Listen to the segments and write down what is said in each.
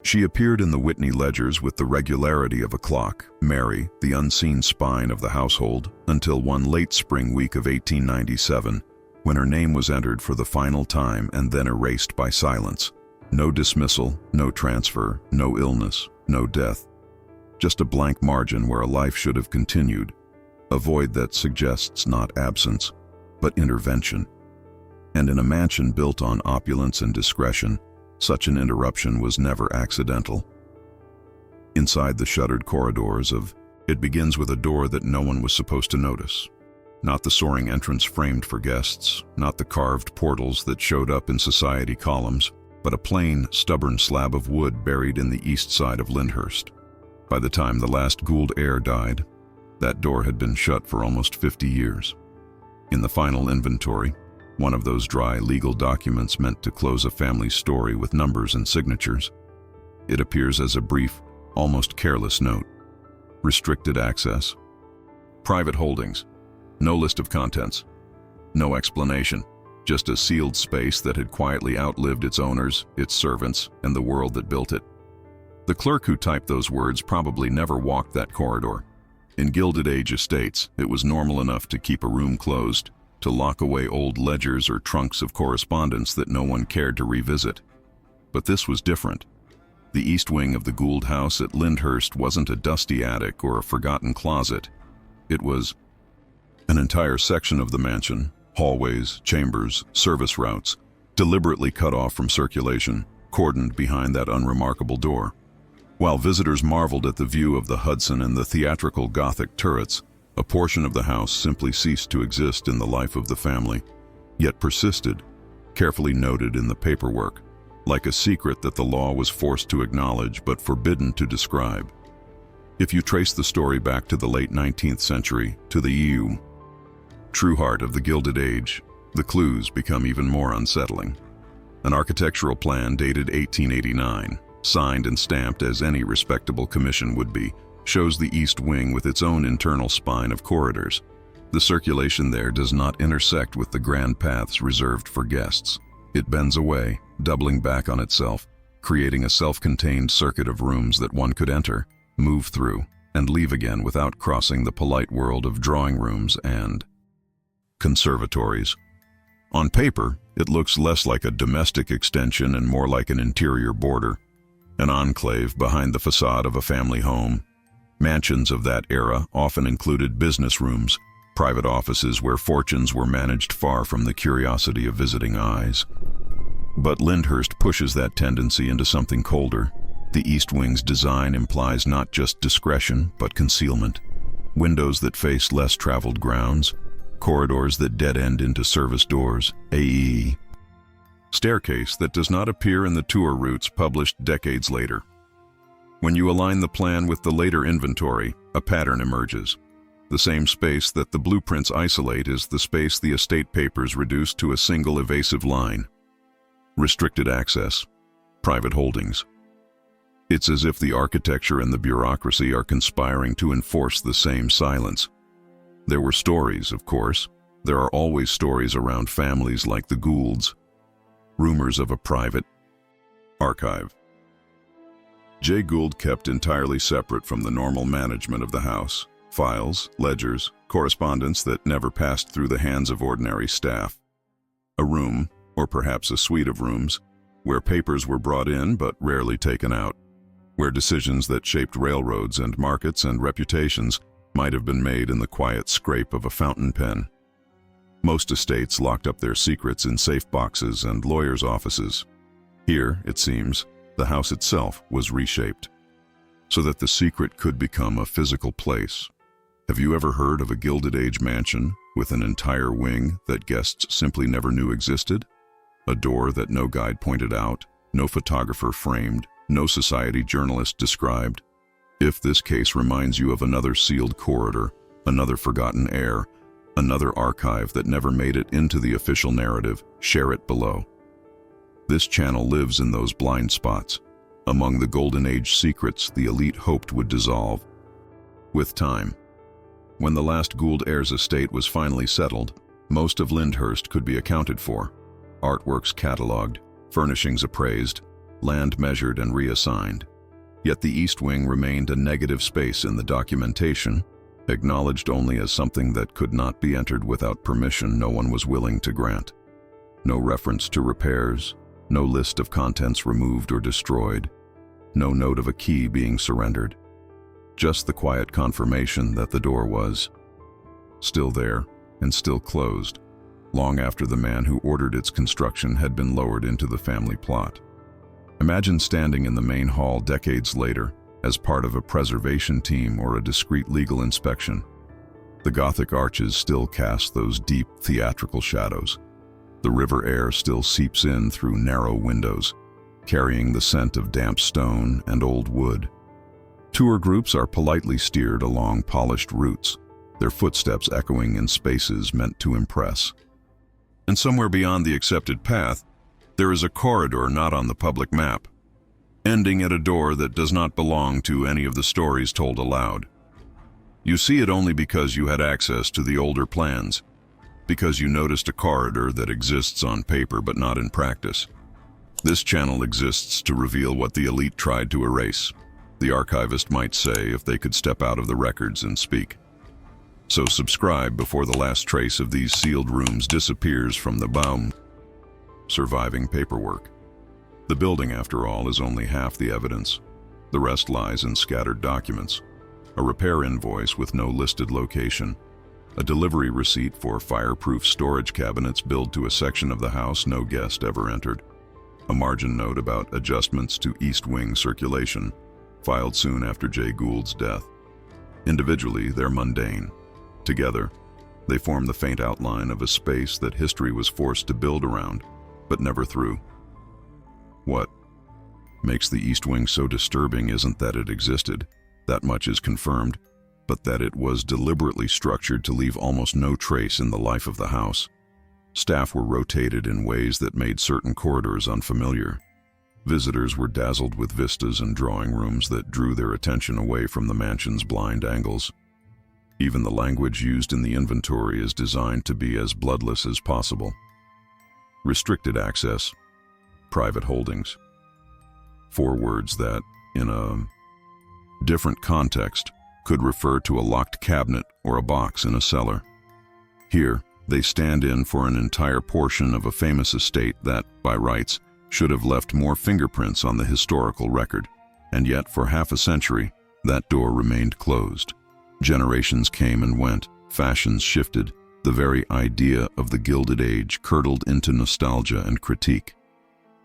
She appeared in the Whitney ledgers with the regularity of a clock, Mary, the unseen spine of the household, until one late spring week of 1897, when her name was entered for the final time and then erased by silence. No dismissal, no transfer, no illness, no death. Just a blank margin where a life should have continued, a void that suggests not absence, but intervention. And in a mansion built on opulence and discretion, such an interruption was never accidental. Inside the shuttered corridors it begins with a door that no one was supposed to notice. Not the soaring entrance framed for guests, not the carved portals that showed up in society columns, but a plain, stubborn slab of wood buried in the east side of Lyndhurst. By the time the last Gould heir died, that door had been shut for almost 50 years. In the final inventory, one of those dry legal documents meant to close a family story with numbers and signatures, it appears as a brief, almost careless note. Restricted access. Private holdings. No list of contents. No explanation. Just a sealed space that had quietly outlived its owners, its servants, and the world that built it. The clerk who typed those words probably never walked that corridor. In Gilded Age estates, it was normal enough to keep a room closed, to lock away old ledgers or trunks of correspondence that no one cared to revisit. But this was different. The east wing of the Gould House at Lyndhurst wasn't a dusty attic or a forgotten closet. It was an entire section of the mansion, hallways, chambers, service routes, deliberately cut off from circulation, cordoned behind that unremarkable door. While visitors marveled at the view of the Hudson and the theatrical Gothic turrets, a portion of the house simply ceased to exist in the life of the family, yet persisted, carefully noted in the paperwork, like a secret that the law was forced to acknowledge but forbidden to describe. If you trace the story back to the late 19th century, to the true heart of the Gilded Age, the clues become even more unsettling. An architectural plan dated 1889, signed and stamped as any respectable commission would be, shows the east wing with its own internal spine of corridors. The circulation there does not intersect with the grand paths reserved for guests. It bends away, doubling back on itself, creating a self-contained circuit of rooms that one could enter, move through, and leave again without crossing the polite world of drawing rooms and conservatories. On paper, it looks less like a domestic extension and more like an interior border, an enclave behind the facade of a family home. Mansions of that era often included business rooms, private offices where fortunes were managed far from the curiosity of visiting eyes. But Lyndhurst pushes that tendency into something colder. The east wing's design implies not just discretion, but concealment. Windows that face less traveled grounds, corridors that dead-end into service doors, AE. Staircase that does not appear in the tour routes published decades later. When you align the plan with the later inventory, a pattern emerges. The same space that the blueprints isolate is the space the estate papers reduce to a single evasive line. Restricted access. Private holdings. It's as if the architecture and the bureaucracy are conspiring to enforce the same silence. There were stories, of course. There are always stories around families like the Goulds. Rumors of a private archive. Jay Gould kept entirely separate from the normal management of the house. Files, ledgers, correspondence that never passed through the hands of ordinary staff. A room, or perhaps a suite of rooms, where papers were brought in but rarely taken out, where decisions that shaped railroads and markets and reputations might have been made in the quiet scrape of a fountain pen. Most estates locked up their secrets in safe boxes and lawyers' offices. Here, it seems, the house itself was reshaped, so that the secret could become a physical place. Have you ever heard of a Gilded Age mansion with an entire wing that guests simply never knew existed? A door that no guide pointed out, no photographer framed, no society journalist described. If this case reminds you of another sealed corridor, another forgotten heir, another archive that never made it into the official narrative, share it below. This channel lives in those blind spots, among the Golden Age secrets the elite hoped would dissolve with time. When the last Gould heir's estate was finally settled, most of Lyndhurst could be accounted for. Artworks catalogued, furnishings appraised, land measured and reassigned. Yet the East Wing remained a negative space in the documentation, acknowledged only as something that could not be entered without permission no one was willing to grant. No reference to repairs, no list of contents removed or destroyed, no note of a key being surrendered. Just the quiet confirmation that the door was still there and still closed, long after the man who ordered its construction had been lowered into the family plot. Imagine standing in the main hall decades later as part of a preservation team or a discreet legal inspection. The Gothic arches still cast those deep theatrical shadows. The river air still seeps in through narrow windows, carrying the scent of damp stone and old wood. Tour groups are politely steered along polished routes, their footsteps echoing in spaces meant to impress. And somewhere beyond the accepted path, there is a corridor not on the public map, ending at a door that does not belong to any of the stories told aloud. You see it only because you had access to the older plans, because you noticed a corridor that exists on paper but not in practice. This channel exists to reveal what the elite tried to erase, the archivist might say if they could step out of the records and speak. So subscribe before the last trace of these sealed rooms disappears from the surviving paperwork. The building, after all, is only half the evidence. The rest lies in scattered documents. A repair invoice with no listed location. A delivery receipt for fireproof storage cabinets billed to a section of the house no guest ever entered. A margin note about adjustments to East Wing circulation, filed soon after Jay Gould's death. Individually, they're mundane. Together, they form the faint outline of a space that history was forced to build around, but never through. What makes the East Wing so disturbing isn't that it existed, that much is confirmed, but that it was deliberately structured to leave almost no trace in the life of the house. Staff were rotated in ways that made certain corridors unfamiliar. Visitors were dazzled with vistas and drawing rooms that drew their attention away from the mansion's blind angles. Even the language used in the inventory is designed to be as bloodless as possible. Restricted access, private holdings. 4 words that, in a different context, could refer to a locked cabinet or a box in a cellar. Here, they stand in for an entire portion of a famous estate that, by rights, should have left more fingerprints on the historical record, and yet for half a century, that door remained closed. Generations came and went, fashions shifted, the very idea of the Gilded Age curdled into nostalgia and critique.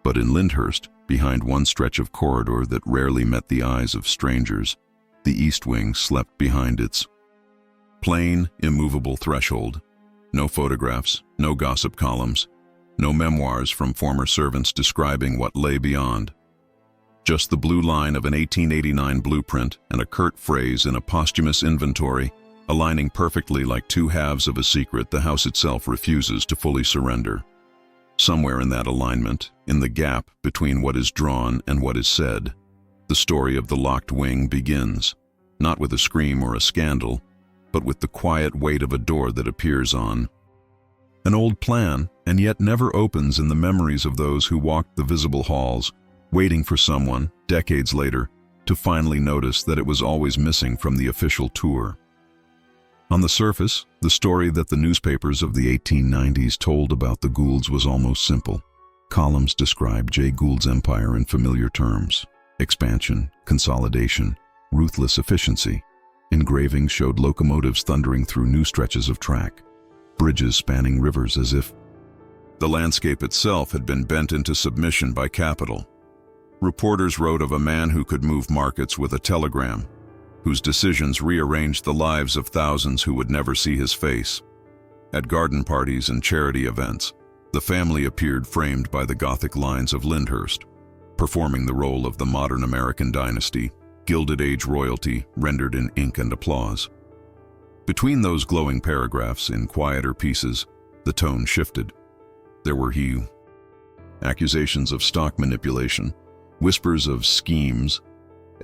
But in Lyndhurst, behind one stretch of corridor that rarely met the eyes of strangers, the East Wing slept behind its plain, immovable threshold. No photographs, no gossip columns, no memoirs from former servants describing what lay beyond. Just the blue line of an 1889 blueprint and a curt phrase in a posthumous inventory, aligning perfectly like 2 halves of a secret the house itself refuses to fully surrender. Somewhere in that alignment, in the gap between what is drawn and what is said, the story of the locked wing begins, not with a scream or a scandal, but with the quiet weight of a door that appears on an old plan and yet never opens in the memories of those who walked the visible halls, waiting for someone, decades later, to finally notice that it was always missing from the official tour. On the surface, the story that the newspapers of the 1890s told about the Goulds was almost simple. Columns described Jay Gould's empire in familiar terms: expansion, consolidation, ruthless efficiency. Engravings showed locomotives thundering through new stretches of track, bridges spanning rivers as if the landscape itself had been bent into submission by capital. Reporters wrote of a man who could move markets with a telegram, whose decisions rearranged the lives of thousands who would never see his face. At garden parties and charity events, the family appeared framed by the Gothic lines of Lyndhurst, performing the role of the modern American dynasty, Gilded Age royalty rendered in ink and applause. Between those glowing paragraphs, in quieter pieces, the tone shifted. There were accusations of stock manipulation, whispers of schemes,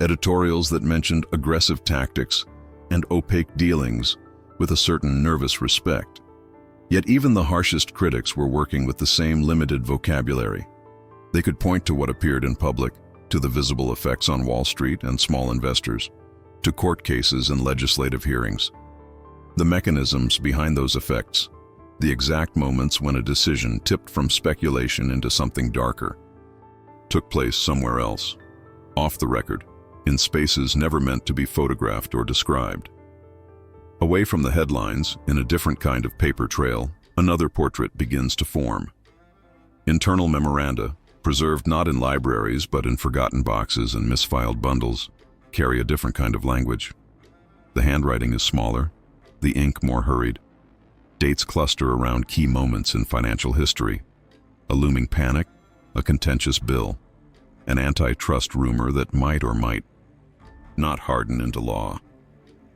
editorials that mentioned aggressive tactics and opaque dealings with a certain nervous respect. Yet even the harshest critics were working with the same limited vocabulary. They could point to what appeared in public, to the visible effects on Wall Street and small investors, to court cases and legislative hearings. The mechanisms behind those effects, the exact moments when a decision tipped from speculation into something darker, took place somewhere else, off the record, in spaces never meant to be photographed or described. Away from the headlines, in a different kind of paper trail, another portrait begins to form. Internal memoranda, preserved not in libraries but in forgotten boxes and misfiled bundles, carry a different kind of language. The handwriting is smaller, the ink more hurried. Dates cluster around key moments in financial history: a looming panic, a contentious bill, an antitrust rumor that might or might not harden into law.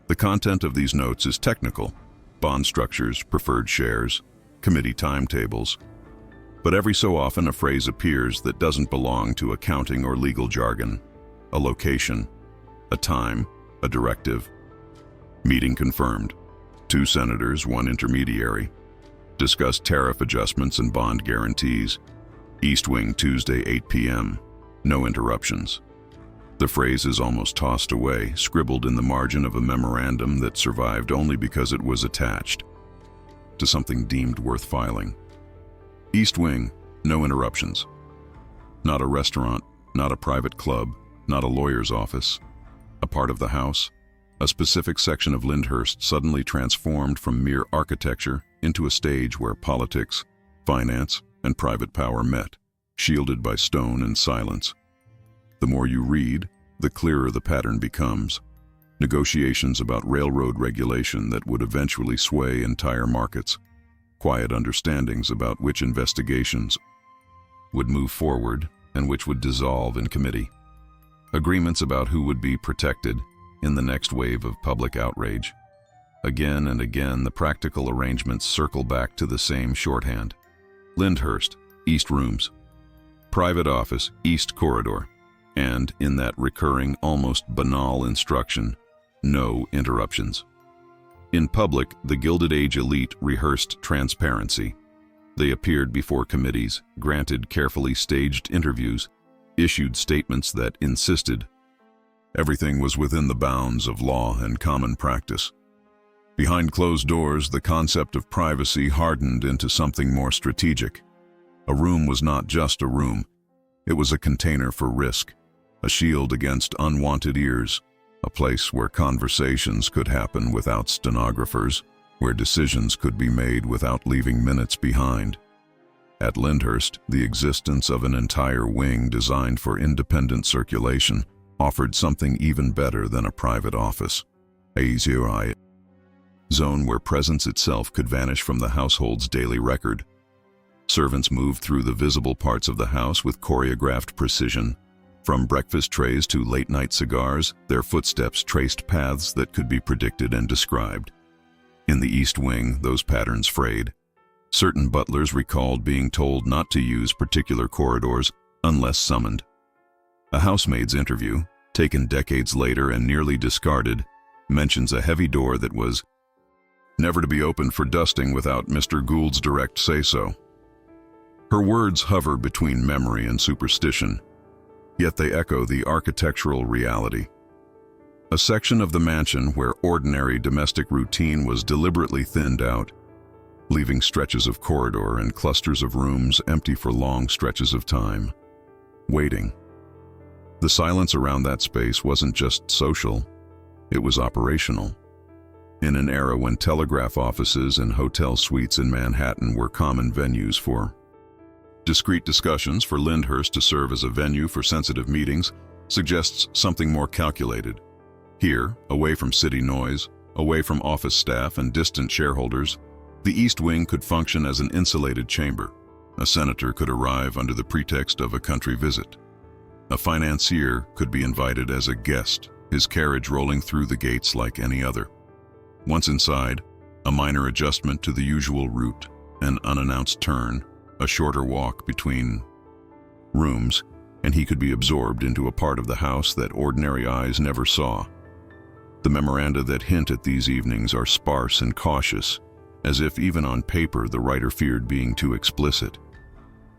The content of these notes is technical: bond structures, preferred shares, committee timetables. But every so often a phrase appears that doesn't belong to accounting or legal jargon: a location, a time, a directive. Meeting confirmed. 2 senators, 1 intermediary. Discussed tariff adjustments and bond guarantees. East Wing, Tuesday, 8 p.m. No interruptions. The phrase is almost tossed away, scribbled in the margin of a memorandum that survived only because it was attached to something deemed worth filing. East Wing, no interruptions. Not a restaurant, not a private club, not a lawyer's office. A part of the house, a specific section of Lyndhurst suddenly transformed from mere architecture into a stage where politics, finance, and private power met, shielded by stone and silence. The more you read, the clearer the pattern becomes. Negotiations about railroad regulation that would eventually sway entire markets. Quiet understandings about which investigations would move forward and which would dissolve in committee. Agreements about who would be protected in the next wave of public outrage. Again and again, the practical arrangements circle back to the same shorthand. Lyndhurst, East Rooms. Private office, East Corridor. And, in that recurring, almost banal instruction, no interruptions. In public, the Gilded Age elite rehearsed transparency. They appeared before committees, granted carefully staged interviews, issued statements that insisted everything was within the bounds of law and common practice. Behind closed doors, the concept of privacy hardened into something more strategic. A room was not just a room. It was a container for risk, a shield against unwanted ears, a place where conversations could happen without stenographers, where decisions could be made without leaving minutes behind. At Lyndhurst, the existence of an entire wing designed for independent circulation offered something even better than a private office. A zone where presence itself could vanish from the household's daily record. Servants moved through the visible parts of the house with choreographed precision. From breakfast trays to late-night cigars, their footsteps traced paths that could be predicted and described. In the East Wing, those patterns frayed. Certain butlers recalled being told not to use particular corridors unless summoned. A housemaid's interview, taken decades later and nearly discarded, mentions a heavy door that was never to be opened for dusting without Mr. Gould's direct say-so. Her words hover between memory and superstition, yet they echo the architectural reality. A section of the mansion where ordinary domestic routine was deliberately thinned out, leaving stretches of corridor and clusters of rooms empty for long stretches of time, waiting. The silence around that space wasn't just social, it was operational. In an era when telegraph offices and hotel suites in Manhattan were common venues for discreet discussions, for Lyndhurst to serve as a venue for sensitive meetings suggests something more calculated. Here, away from city noise, away from office staff and distant shareholders, the East Wing could function as an insulated chamber. A senator could arrive under the pretext of a country visit. A financier could be invited as a guest, his carriage rolling through the gates like any other. Once inside, a minor adjustment to the usual route, an unannounced turn, a shorter walk between rooms, and he could be absorbed into a part of the house that ordinary eyes never saw. The memoranda that hint at these evenings are sparse and cautious, as if even on paper the writer feared being too explicit.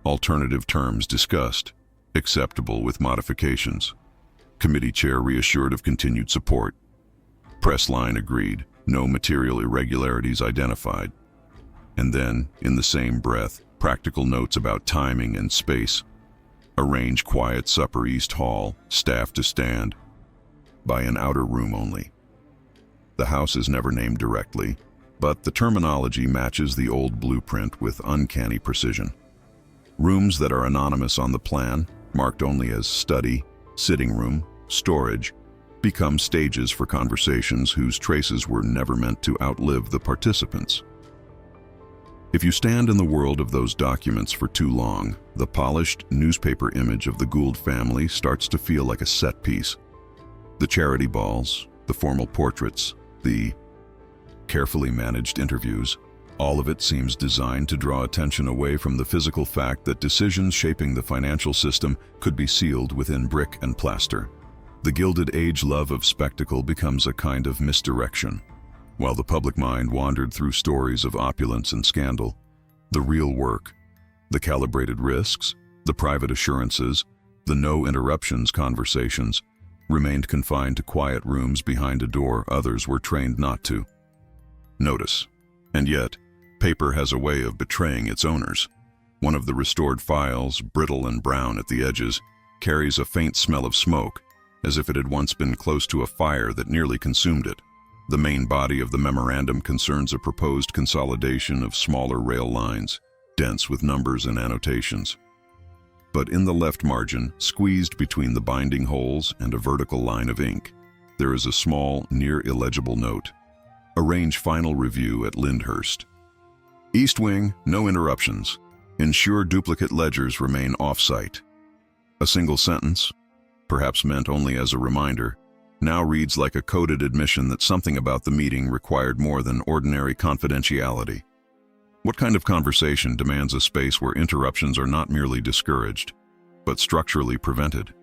Alternative terms discussed. Acceptable with modifications. Committee chair reassured of continued support. Press line agreed. No material irregularities identified. And then, in the same breath, practical notes about timing and space. Arrange quiet supper East Hall, staff to stand. By an outer room only. The house is never named directly, but the terminology matches the old blueprint with uncanny precision. Rooms that are anonymous on the plan, marked only as study, sitting room, storage, become stages for conversations whose traces were never meant to outlive the participants. If you stand in the world of those documents for too long, the polished newspaper image of the Gould family starts to feel like a set piece. The charity balls, the formal portraits, the carefully managed interviews, all of it seems designed to draw attention away from the physical fact that decisions shaping the financial system could be sealed within brick and plaster. The Gilded Age love of spectacle becomes a kind of misdirection. While the public mind wandered through stories of opulence and scandal, the real work, the calibrated risks, the private assurances, the no interruptions conversations, remained confined to quiet rooms behind a door others were trained not to notice. And yet, paper has a way of betraying its owners. One of the restored files, brittle and brown at the edges, carries a faint smell of smoke, as if it had once been close to a fire that nearly consumed it. The main body of the memorandum concerns a proposed consolidation of smaller rail lines, dense with numbers and annotations. But in the left margin, squeezed between the binding holes and a vertical line of ink, there is a small, near-illegible note. Arrange final review at Lyndhurst. East Wing, no interruptions. Ensure duplicate ledgers remain off-site. A single sentence, perhaps meant only as a reminder, now reads like a coded admission that something about the meeting required more than ordinary confidentiality. What kind of conversation demands a space where interruptions are not merely discouraged, but structurally prevented?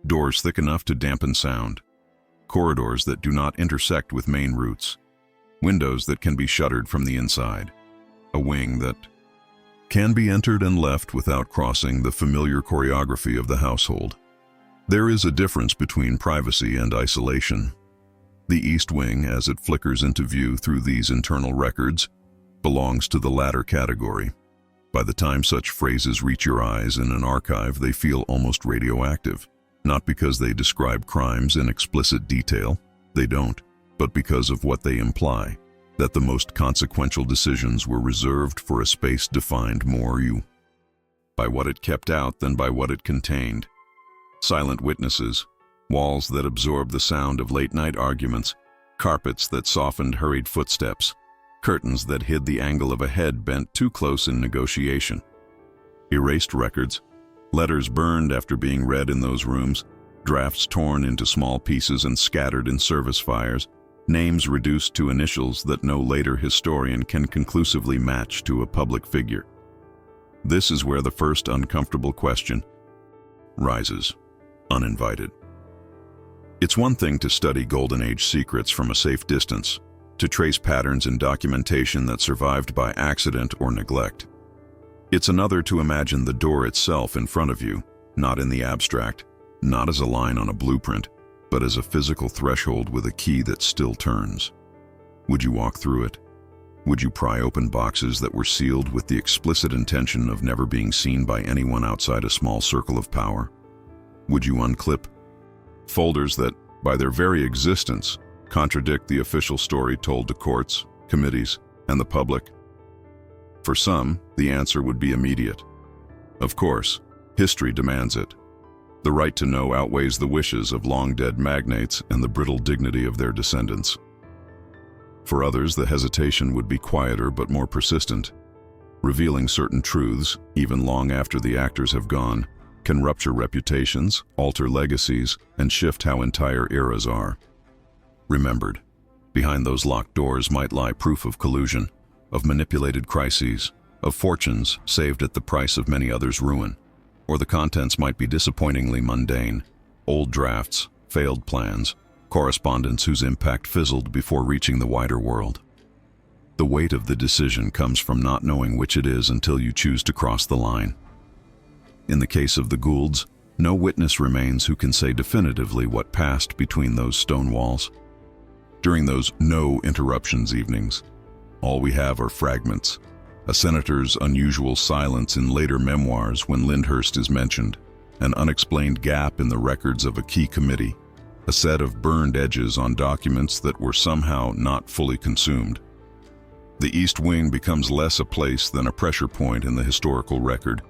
Doors thick enough to dampen sound. Corridors that do not intersect with main routes. Windows that can be shuttered from the inside. A wing that can be entered and left without crossing the familiar choreography of the household. There is a difference between privacy and isolation. The East Wing, as it flickers into view through these internal records, belongs to the latter category. By the time such phrases reach your eyes in an archive, they feel almost radioactive. Not because they describe crimes in explicit detail, they don't, but because of what they imply, that the most consequential decisions were reserved for a space defined more by what it kept out than by what it contained. Silent witnesses, walls that absorbed the sound of late-night arguments, carpets that softened hurried footsteps, curtains that hid the angle of a head bent too close in negotiation. Erased records, letters burned after being read in those rooms, drafts torn into small pieces and scattered in service fires, names reduced to initials that no later historian can conclusively match to a public figure. This is where the first uncomfortable question rises, uninvited. It's one thing to study Golden Age secrets from a safe distance, to trace patterns in documentation that survived by accident or neglect. It's another to imagine the door itself in front of you, not in the abstract, not as a line on a blueprint, but as a physical threshold with a key that still turns. Would you walk through it? Would you pry open boxes that were sealed with the explicit intention of never being seen by anyone outside a small circle of power? Would you unclip folders that, by their very existence, contradict the official story told to courts, committees, and the public? For some, the answer would be immediate. Of course, history demands it. The right to know outweighs the wishes of long-dead magnates and the brittle dignity of their descendants. For others, the hesitation would be quieter but more persistent. Revealing certain truths, even long after the actors have gone, can rupture reputations, alter legacies, and shift how entire eras are remembered. Behind those locked doors might lie proof of collusion, of manipulated crises, of fortunes saved at the price of many others' ruin. Or the contents might be disappointingly mundane, old drafts, failed plans, correspondence whose impact fizzled before reaching the wider world. The weight of the decision comes from not knowing which it is until you choose to cross the line. In the case of the Goulds, no witness remains who can say definitively what passed between those stone walls. During those no interruptions evenings, all we have are fragments, a senator's unusual silence in later memoirs when Lyndhurst is mentioned, an unexplained gap in the records of a key committee, a set of burned edges on documents that were somehow not fully consumed. The East Wing becomes less a place than a pressure point in the historical record,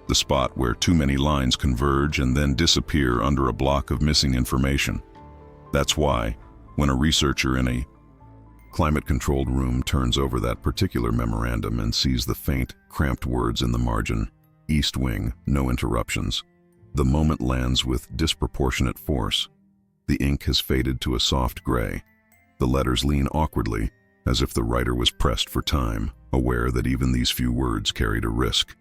the spot where too many lines converge and then disappear under a block of missing information. That's why, when a researcher in a climate-controlled room turns over that particular memorandum and sees the faint, cramped words in the margin, East Wing, no interruptions, the moment lands with disproportionate force. The ink has faded to a soft gray. The letters lean awkwardly, as if the writer was pressed for time, aware that even these few words carried a risk.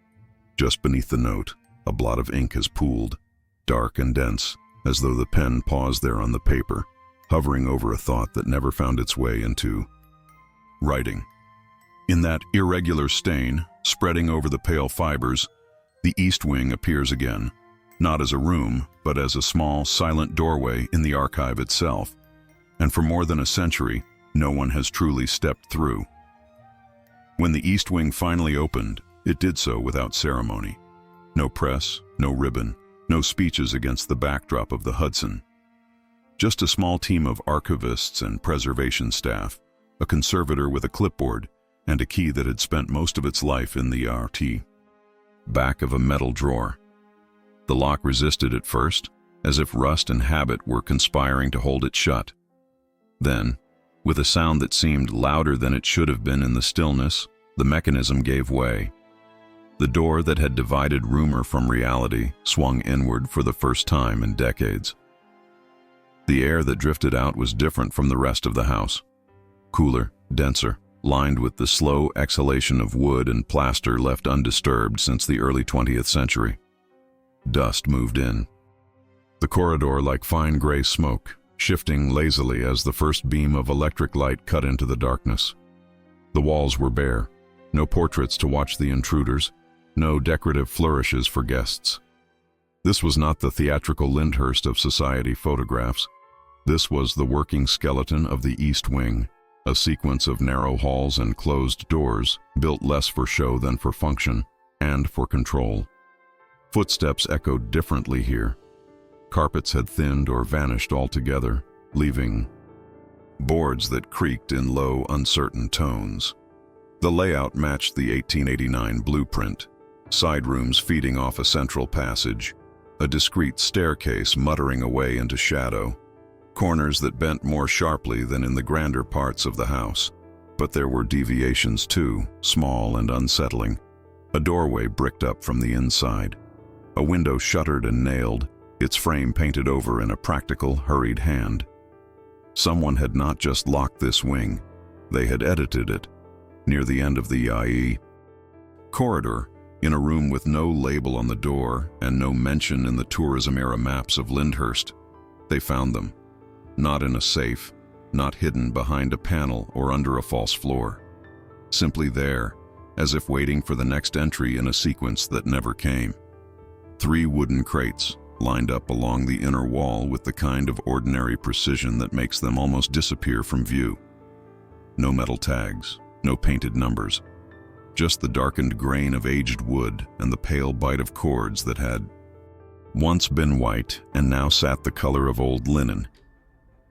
Just beneath the note, a blot of ink has pooled, dark and dense, as though the pen paused there on the paper, hovering over a thought that never found its way into writing. In that irregular stain, spreading over the pale fibers, the East Wing appears again, not as a room, but as a small, silent doorway in the archive itself. And for more than a century, no one has truly stepped through. When the East Wing finally opened, it did so without ceremony. No press, no ribbon, no speeches against the backdrop of the Hudson. Just a small team of archivists and preservation staff, a conservator with a clipboard, and a key that had spent most of its life in the back of a metal drawer. The lock resisted at first, as if rust and habit were conspiring to hold it shut. Then, with a sound that seemed louder than it should have been in the stillness, the mechanism gave way. The door that had divided rumor from reality swung inward for the first time in decades. The air that drifted out was different from the rest of the house. Cooler, denser, lined with the slow exhalation of wood and plaster left undisturbed since the early 20th century. Dust moved in. The corridor like fine gray smoke, shifting lazily as the first beam of electric light cut into the darkness. The walls were bare, no portraits to watch the intruders, no decorative flourishes for guests. This was not the theatrical Lyndhurst of society photographs. This was the working skeleton of the East Wing, a sequence of narrow halls and closed doors, built less for show than for function, and for control. Footsteps echoed differently here. Carpets had thinned or vanished altogether, leaving boards that creaked in low, uncertain tones. The layout matched the 1889 blueprint, side rooms feeding off a central passage, a discreet staircase muttering away into shadow, corners that bent more sharply than in the grander parts of the house. But there were deviations too, small and unsettling. A doorway bricked up from the inside, a window shuttered and nailed, its frame painted over in a practical, hurried hand. Someone had not just locked this wing, they had edited it. Near the end of the IE corridor, in a room with no label on the door and no mention in the tourism-era maps of Lyndhurst, they found them. Not in a safe, not hidden behind a panel or under a false floor. Simply there, as if waiting for the next entry in a sequence that never came. 3 wooden crates, lined up along the inner wall with the kind of ordinary precision that makes them almost disappear from view. No metal tags, no painted numbers, just the darkened grain of aged wood and the pale bite of cords that had once been white and now sat the color of old linen.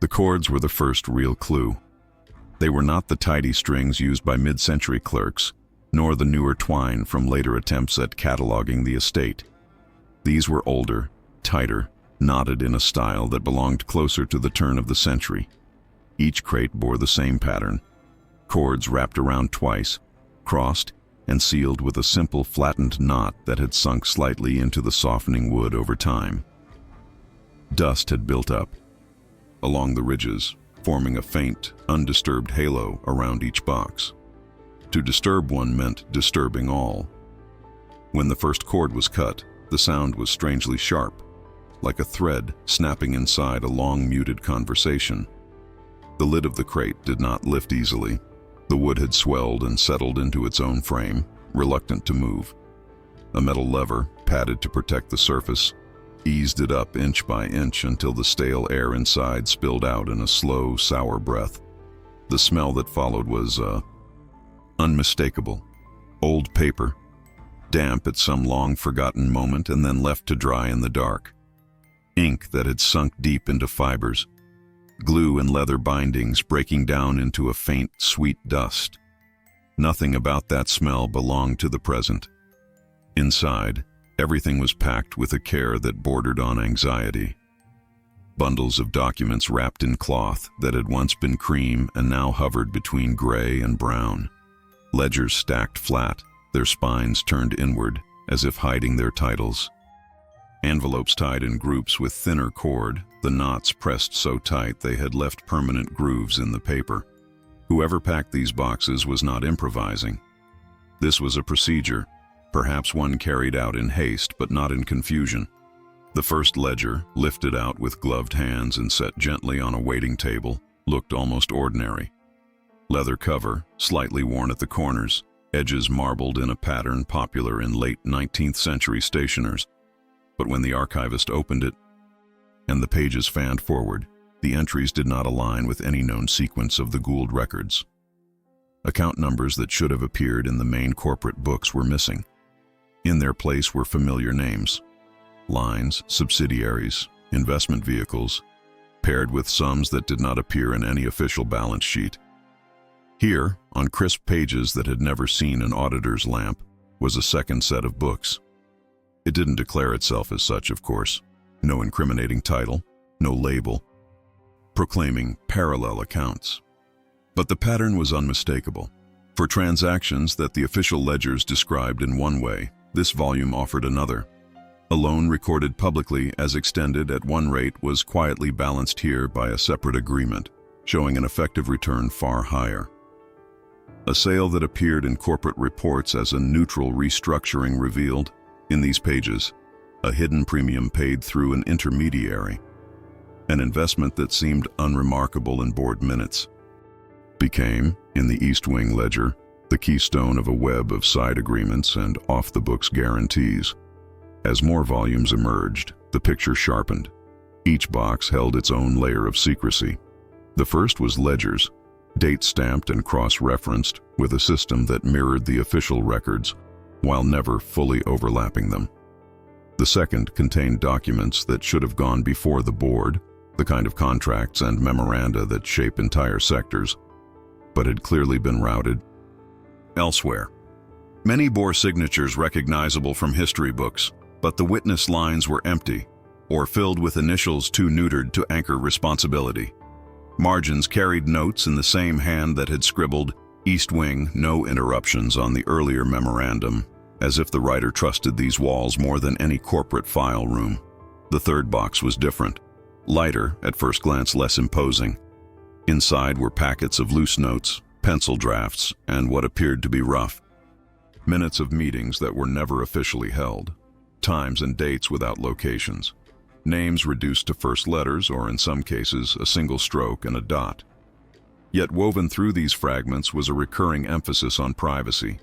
The cords were the first real clue. They were not the tidy strings used by mid-century clerks, nor the newer twine from later attempts at cataloging the estate. These were older, tighter, knotted in a style that belonged closer to the turn of the century. Each crate bore the same pattern. Cords wrapped around twice, crossed, and sealed with a simple flattened knot that had sunk slightly into the softening wood over time. Dust had built up along the ridges, forming a faint, undisturbed halo around each box. To disturb one meant disturbing all. When the first cord was cut, the sound was strangely sharp, like a thread snapping inside a long muted conversation. The lid of the crate did not lift easily. The wood had swelled and settled into its own frame, reluctant to move. A metal lever, padded to protect the surface, eased it up inch by inch until the stale air inside spilled out in a slow, sour breath. The smell that followed was, unmistakable. Old paper, damp at some long-forgotten moment and then left to dry in the dark. Ink that had sunk deep into fibers. Glue and leather bindings breaking down into a faint, sweet dust. Nothing about that smell belonged to the present. Inside, everything was packed with a care that bordered on anxiety. Bundles of documents wrapped in cloth that had once been cream and now hovered between gray and brown. Ledgers stacked flat, their spines turned inward, as if hiding their titles. Envelopes tied in groups with thinner cord, the knots pressed so tight they had left permanent grooves in the paper. Whoever packed these boxes was not improvising. This was a procedure, perhaps one carried out in haste but not in confusion. The first ledger, lifted out with gloved hands and set gently on a waiting table, looked almost ordinary. Leather cover, slightly worn at the corners, edges marbled in a pattern popular in late 19th century stationers. But when the archivist opened it, and the pages fanned forward, the entries did not align with any known sequence of the Gould records. Account numbers that should have appeared in the main corporate books were missing. In their place were familiar names: lines, subsidiaries, investment vehicles, paired with sums that did not appear in any official balance sheet. Here, on crisp pages that had never seen an auditor's lamp, was a second set of books. It didn't declare itself as such, of course. No incriminating title, no label, proclaiming parallel accounts. But the pattern was unmistakable. For transactions that the official ledgers described in one way, this volume offered another. A loan recorded publicly as extended at one rate was quietly balanced here by a separate agreement, showing an effective return far higher. A sale that appeared in corporate reports as a neutral restructuring revealed, in these pages, a hidden premium paid through an intermediary. An investment that seemed unremarkable in board minutes became, in the East Wing ledger, the keystone of a web of side agreements and off-the-books guarantees. As more volumes emerged, the picture sharpened. Each box held its own layer of secrecy. The first was ledgers, date-stamped and cross-referenced with a system that mirrored the official records, while never fully overlapping them. The second contained documents that should have gone before the board, the kind of contracts and memoranda that shape entire sectors, but had clearly been routed elsewhere. Many bore signatures recognizable from history books, but the witness lines were empty, or filled with initials too neutered to anchor responsibility. Margins carried notes in the same hand that had scribbled "East Wing, no interruptions" on the earlier memorandum, as if the writer trusted these walls more than any corporate file room. The third box was different. Lighter, at first glance less imposing. Inside were packets of loose notes, pencil drafts, and what appeared to be rough minutes of meetings that were never officially held, times and dates without locations, names reduced to first letters or, in some cases, a single stroke and a dot. Yet woven through these fragments was a recurring emphasis on privacy,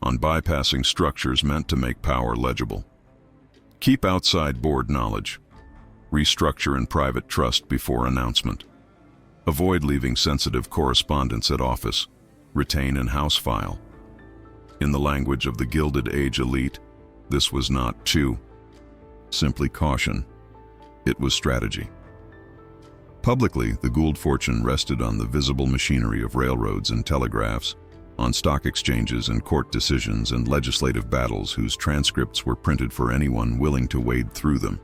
on bypassing structures meant to make power legible. Keep outside board knowledge. Restructure in private trust before announcement. Avoid leaving sensitive correspondence at office. Retain in-house file. In the language of the Gilded Age elite, this was not simply caution. It was strategy. Publicly, the Gould fortune rested on the visible machinery of railroads and telegraphs, on stock exchanges and court decisions and legislative battles whose transcripts were printed for anyone willing to wade through them.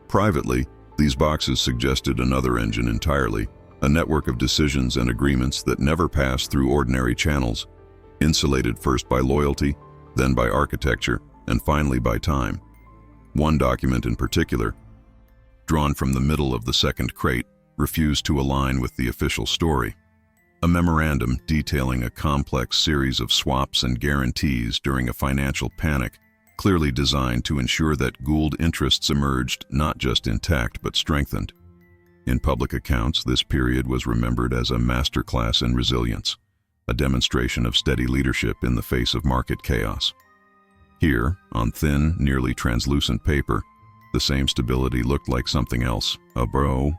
Privately, these boxes suggested another engine entirely, a network of decisions and agreements that never passed through ordinary channels, insulated first by loyalty, then by architecture, and finally by time. One document in particular, drawn from the middle of the second crate, refused to align with the official story. A memorandum detailing a complex series of swaps and guarantees during a financial panic, clearly designed to ensure that Gould interests emerged not just intact but strengthened. In public accounts, this period was remembered as a masterclass in resilience, a demonstration of steady leadership in the face of market chaos. Here, on thin, nearly translucent paper, the same stability looked like something else, a bro.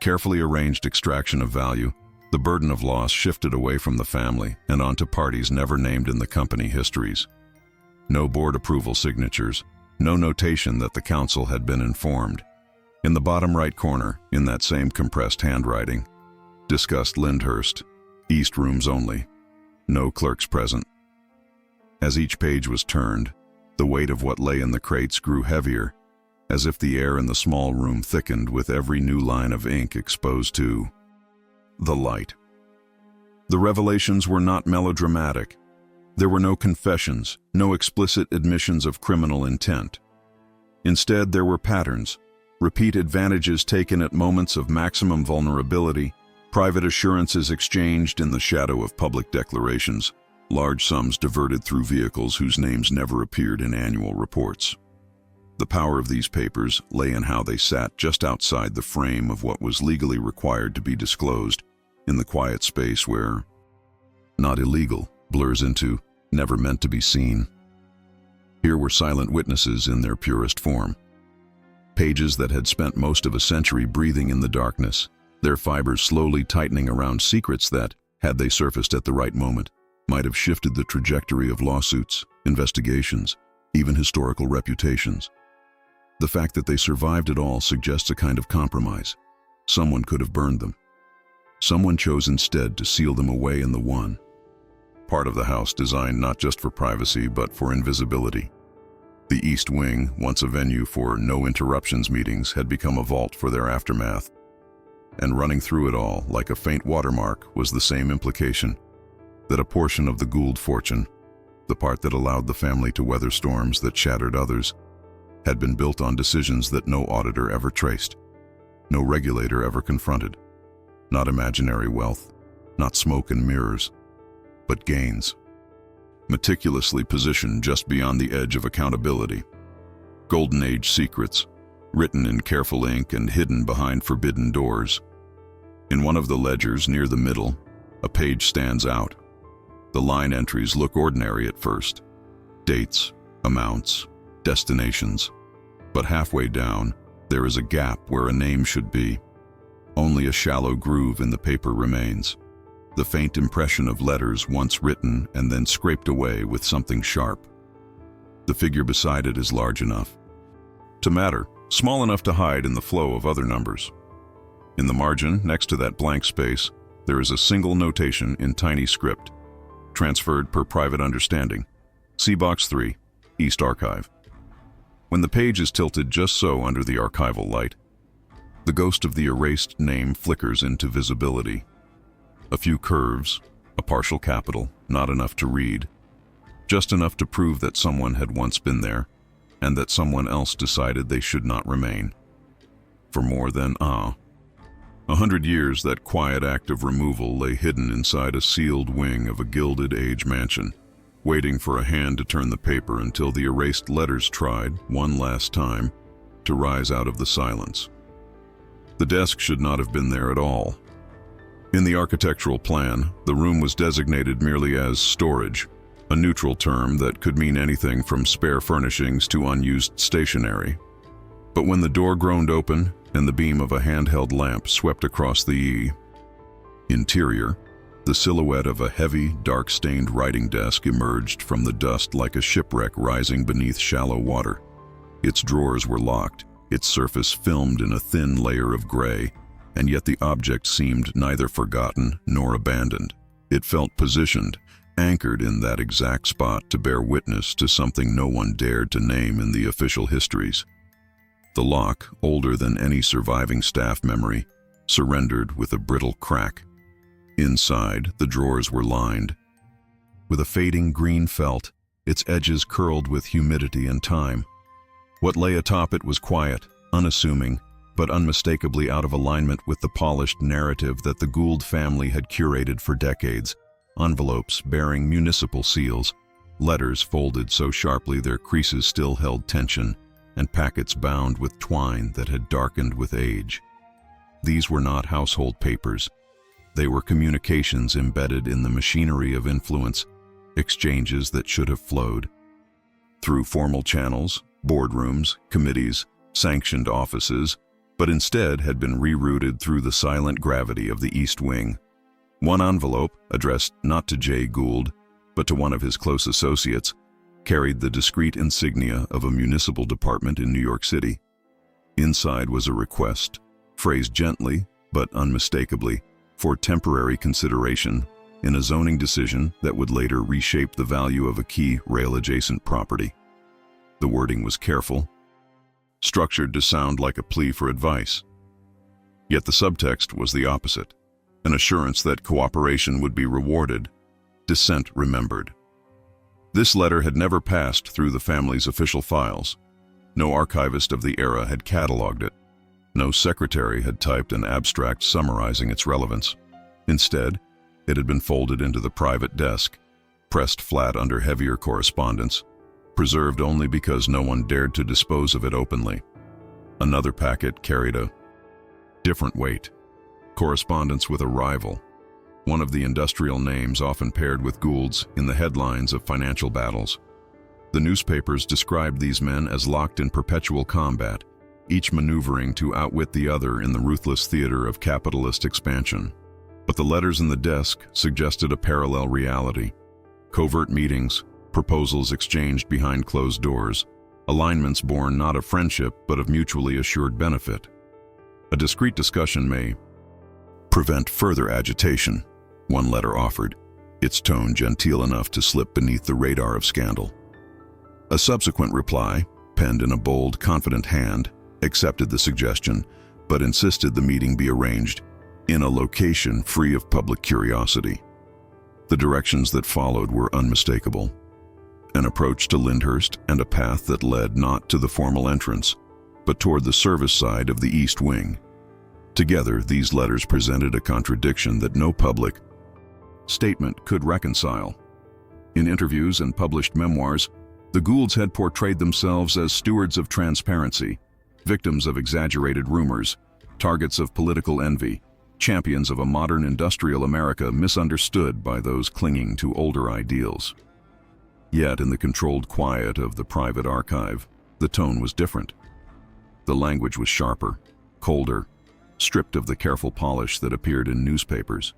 Carefully arranged extraction of value, the burden of loss shifted away from the family and onto parties never named in the company histories. No board approval signatures, no notation that the council had been informed. In the bottom right corner, in that same compressed handwriting, discussed Lyndhurst, East rooms only, no clerks present. As each page was turned, the weight of what lay in the crates grew heavier, as if the air in the small room thickened with every new line of ink exposed to the light. The revelations were not melodramatic. There were no confessions, no explicit admissions of criminal intent. Instead, there were patterns, repeat advantages taken at moments of maximum vulnerability, private assurances exchanged in the shadow of public declarations, large sums diverted through vehicles whose names never appeared in annual reports. The power of these papers lay in how they sat just outside the frame of what was legally required to be disclosed, in the quiet space where not illegal blurs into never meant to be seen. Here were silent witnesses in their purest form. Pages that had spent most of a century breathing in the darkness, their fibers slowly tightening around secrets that, had they surfaced at the right moment, might have shifted the trajectory of lawsuits, investigations, even historical reputations. The fact that they survived it all suggests a kind of compromise. Someone could have burned them. Someone chose instead to seal them away in the one part of the house designed not just for privacy but for invisibility. The East Wing, once a venue for no interruptions meetings, had become a vault for their aftermath. And running through it all, like a faint watermark, was the same implication, that a portion of the Gould fortune, the part that allowed the family to weather storms that shattered others, had been built on decisions that no auditor ever traced, no regulator ever confronted. Not imaginary wealth, not smoke and mirrors, but gains, meticulously positioned just beyond the edge of accountability. Golden Age secrets, written in careful ink and hidden behind forbidden doors. In one of the ledgers near the middle, a page stands out. The line entries look ordinary at first. Dates, amounts, destinations. But halfway down, there is a gap where a name should be. Only a shallow groove in the paper remains. The faint impression of letters once written and then scraped away with something sharp. The figure beside it is large enough to matter, small enough to hide in the flow of other numbers. In the margin, next to that blank space, there is a single notation in tiny script, transferred per private understanding. See Box 3, East Archive. When the page is tilted just so under the archival light, the ghost of the erased name flickers into visibility. A few curves, a partial capital, not enough to read, just enough to prove that someone had once been there, and that someone else decided they should not remain. For more than 100 years, that quiet act of removal lay hidden inside a sealed wing of a Gilded Age mansion, waiting for a hand to turn the paper until the erased letters tried, one last time, to rise out of the silence. The desk should not have been there at all. In the architectural plan, the room was designated merely as storage, a neutral term that could mean anything from spare furnishings to unused stationery. But when the door groaned open and the beam of a handheld lamp swept across the interior, the silhouette of a heavy, dark-stained writing desk emerged from the dust like a shipwreck rising beneath shallow water. Its drawers were locked, its surface filmed in a thin layer of gray, and yet the object seemed neither forgotten nor abandoned. It felt positioned, anchored in that exact spot to bear witness to something no one dared to name in the official histories. The lock, older than any surviving staff memory, surrendered with a brittle crack. Inside, the drawers were lined with a fading green felt, its edges curled with humidity and time. What lay atop it was quiet, unassuming, but unmistakably out of alignment with the polished narrative that the Gould family had curated for decades. Envelopes bearing municipal seals, letters folded so sharply their creases still held tension, and packets bound with twine that had darkened with age. These were not household papers. They were communications embedded in the machinery of influence, exchanges that should have flowed. through formal channels, boardrooms, committees, sanctioned offices, but instead had been rerouted through the silent gravity of the East Wing. One envelope, addressed not to Jay Gould, but to one of his close associates, carried the discreet insignia of a municipal department in New York City. Inside was a request, phrased gently but unmistakably, for temporary consideration in a zoning decision that would later reshape the value of a key rail-adjacent property. The wording was careful, structured to sound like a plea for advice. Yet the subtext was the opposite, an assurance that cooperation would be rewarded, dissent remembered. This letter had never passed through the family's official files. No archivist of the era had cataloged it. No secretary had typed an abstract summarizing its relevance. Instead, it had been folded into the private desk, pressed flat under heavier correspondence, preserved only because no one dared to dispose of it openly. Another packet carried a different weight, correspondence with a rival, one of the industrial names often paired with Gould's in the headlines of financial battles. The newspapers described these men as locked in perpetual combat, each maneuvering to outwit the other in the ruthless theater of capitalist expansion. But the letters in the desk suggested a parallel reality. Covert meetings, proposals exchanged behind closed doors, alignments born not of friendship but of mutually assured benefit. A discreet discussion may prevent further agitation, one letter offered, its tone genteel enough to slip beneath the radar of scandal. A subsequent reply, penned in a bold, confident hand, accepted the suggestion, but insisted the meeting be arranged in a location free of public curiosity. The directions that followed were unmistakable. An approach to Lyndhurst and a path that led not to the formal entrance, but toward the service side of the East Wing. Together, these letters presented a contradiction that no public statement could reconcile. In interviews and published memoirs, the Goulds had portrayed themselves as stewards of transparency, victims of exaggerated rumors, targets of political envy, champions of a modern industrial America misunderstood by those clinging to older ideals. Yet, in the controlled quiet of the private archive, the tone was different. The language was sharper, colder, stripped of the careful polish that appeared in newspapers.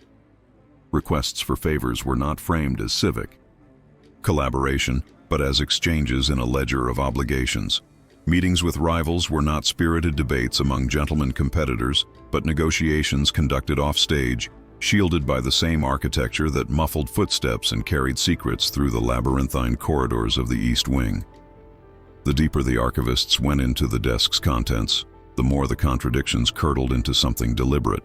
Requests for favors were not framed as civic collaboration, but as exchanges in a ledger of obligations. Meetings with rivals were not spirited debates among gentlemen competitors, but negotiations conducted off-stage, shielded by the same architecture that muffled footsteps and carried secrets through the labyrinthine corridors of the East Wing. The deeper the archivists went into the desk's contents, the more the contradictions curdled into something deliberate.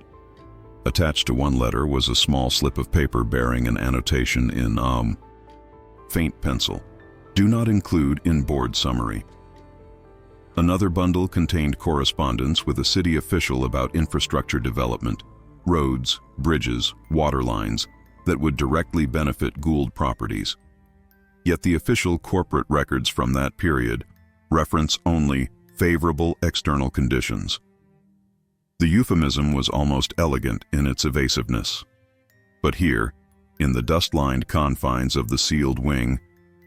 Attached to one letter was a small slip of paper bearing an annotation in faint pencil. Do not include in board summary. Another bundle contained correspondence with a city official about infrastructure development, roads, bridges, water lines that would directly benefit Gould properties. Yet the official corporate records from that period reference only favorable external conditions. The euphemism was almost elegant in its evasiveness. But here, in the dust-lined confines of the sealed wing,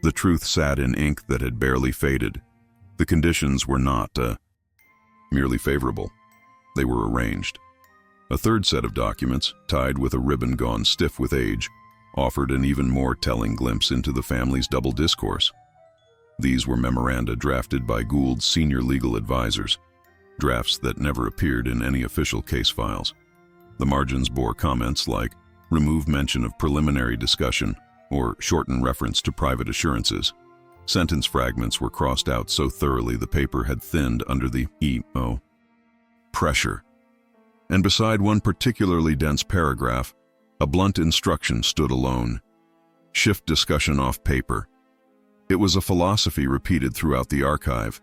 the truth sat in ink that had barely faded. The conditions were not merely favorable. They were arranged. A third set of documents, tied with a ribbon gone stiff with age, offered an even more telling glimpse into the family's double discourse. These were memoranda drafted by Gould's senior legal advisors, drafts that never appeared in any official case files. The margins bore comments like, remove mention of preliminary discussion, or shorten reference to private assurances. Sentence fragments were crossed out so thoroughly the paper had thinned under the pressure. And beside one particularly dense paragraph, a blunt instruction stood alone. Shift discussion off paper. It was a philosophy repeated throughout the archive.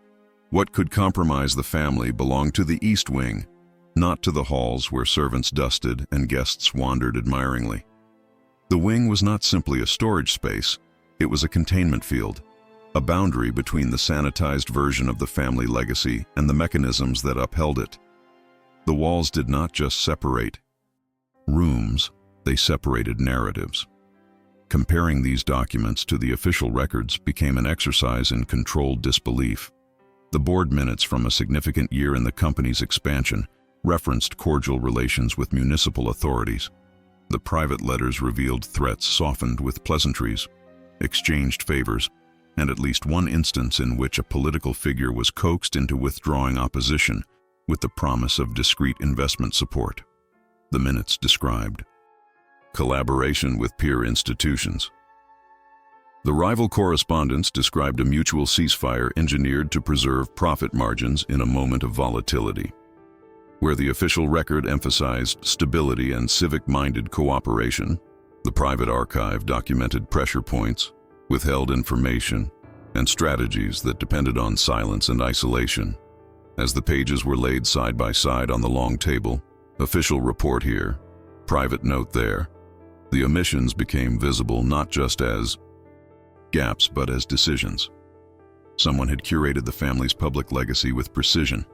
What could compromise the family belonged to the East Wing, not to the halls where servants dusted and guests wandered admiringly. The wing was not simply a storage space, it was a containment field, a boundary between the sanitized version of the family legacy and the mechanisms that upheld it. The walls did not just separate rooms, they separated narratives. Comparing these documents to the official records became an exercise in controlled disbelief. The board minutes from a significant year in the company's expansion referenced cordial relations with municipal authorities. The private letters revealed threats softened with pleasantries, exchanged favors, and at least one instance in which a political figure was coaxed into withdrawing opposition with the promise of discreet investment support. The minutes described collaboration with peer institutions. The rival correspondence described a mutual ceasefire engineered to preserve profit margins in a moment of volatility. Where the official record emphasized stability and civic-minded cooperation, the private archive documented pressure points, withheld information, and strategies that depended on silence and isolation. As the pages were laid side by side on the long table, official report here, private note there, the omissions became visible not just as gaps but as decisions. Someone had curated the family's public legacy with precision,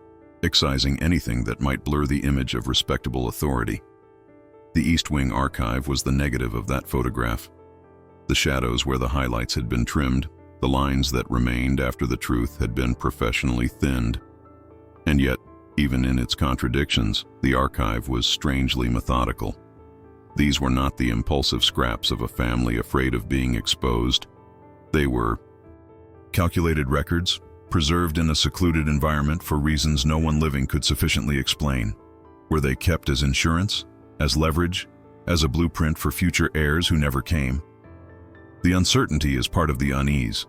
excising anything that might blur the image of respectable authority. The East Wing archive was the negative of that photograph. The shadows where the highlights had been trimmed, the lines that remained after the truth had been professionally thinned. And yet, even in its contradictions, the archive was strangely methodical. These were not the impulsive scraps of a family afraid of being exposed. They were calculated records, preserved in a secluded environment for reasons no one living could sufficiently explain. Were they kept as insurance, as leverage, as a blueprint for future heirs who never came? The uncertainty is part of the unease.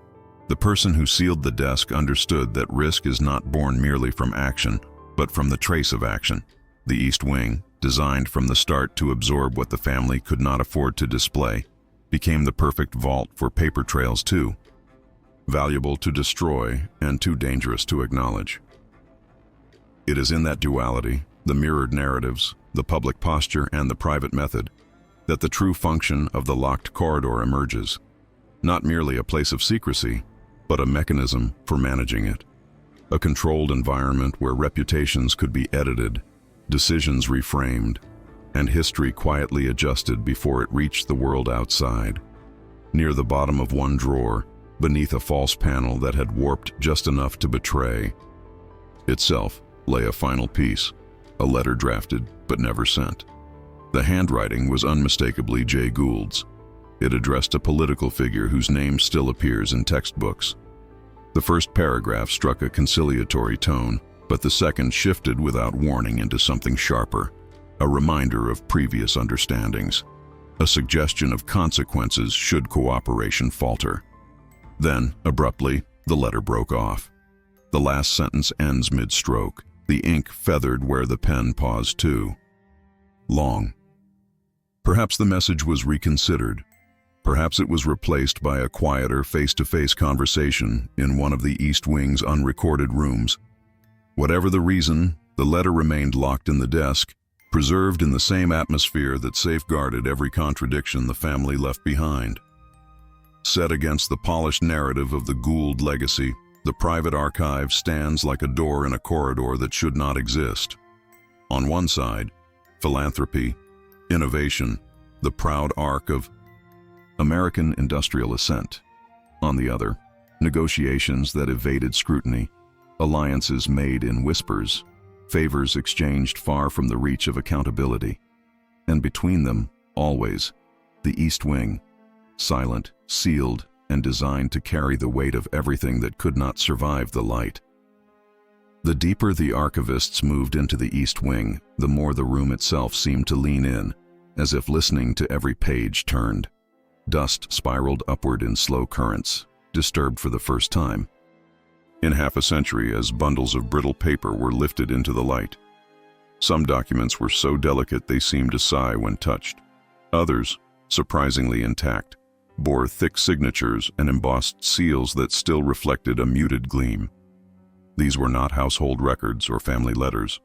The person who sealed the desk understood that risk is not born merely from action, but from the trace of action. The East Wing, designed from the start to absorb what the family could not afford to display, became the perfect vault for paper trails too, valuable to destroy and too dangerous to acknowledge. It is in that duality, the mirrored narratives, the public posture, and the private method, that the true function of the locked corridor emerges, not merely a place of secrecy, but a mechanism for managing it. A controlled environment where reputations could be edited, decisions reframed, and history quietly adjusted before it reached the world outside. Near the bottom of one drawer, beneath a false panel that had warped just enough to betray itself, lay a final piece, a letter drafted but never sent. The handwriting was unmistakably Jay Gould's. It addressed a political figure whose name still appears in textbooks. The first paragraph struck a conciliatory tone, but the second shifted without warning into something sharper, a reminder of previous understandings, a suggestion of consequences should cooperation falter. Then, abruptly, the letter broke off. The last sentence ends mid-stroke, the ink feathered where the pen paused too long. Perhaps the message was reconsidered. Perhaps it was replaced by a quieter face-to-face conversation in one of the East Wing's unrecorded rooms. Whatever the reason, the letter remained locked in the desk, preserved in the same atmosphere that safeguarded every contradiction the family left behind. Set against the polished narrative of the Gould legacy, the private archive stands like a door in a corridor that should not exist. On one side, philanthropy, innovation, the proud arc of American industrial ascent. On the other, negotiations that evaded scrutiny, alliances made in whispers, favors exchanged far from the reach of accountability. And between them, always, the East Wing, silent, sealed, and designed to carry the weight of everything that could not survive the light. The deeper the archivists moved into the East Wing, the more the room itself seemed to lean in, as if listening to every page turned. Dust spiraled upward in slow currents, disturbed for the first time in half a century as bundles of brittle paper were lifted into the light. Some documents were so delicate they seemed to sigh when touched. Others, surprisingly intact, bore thick signatures and embossed seals that still reflected a muted gleam. These were not household records or family letters.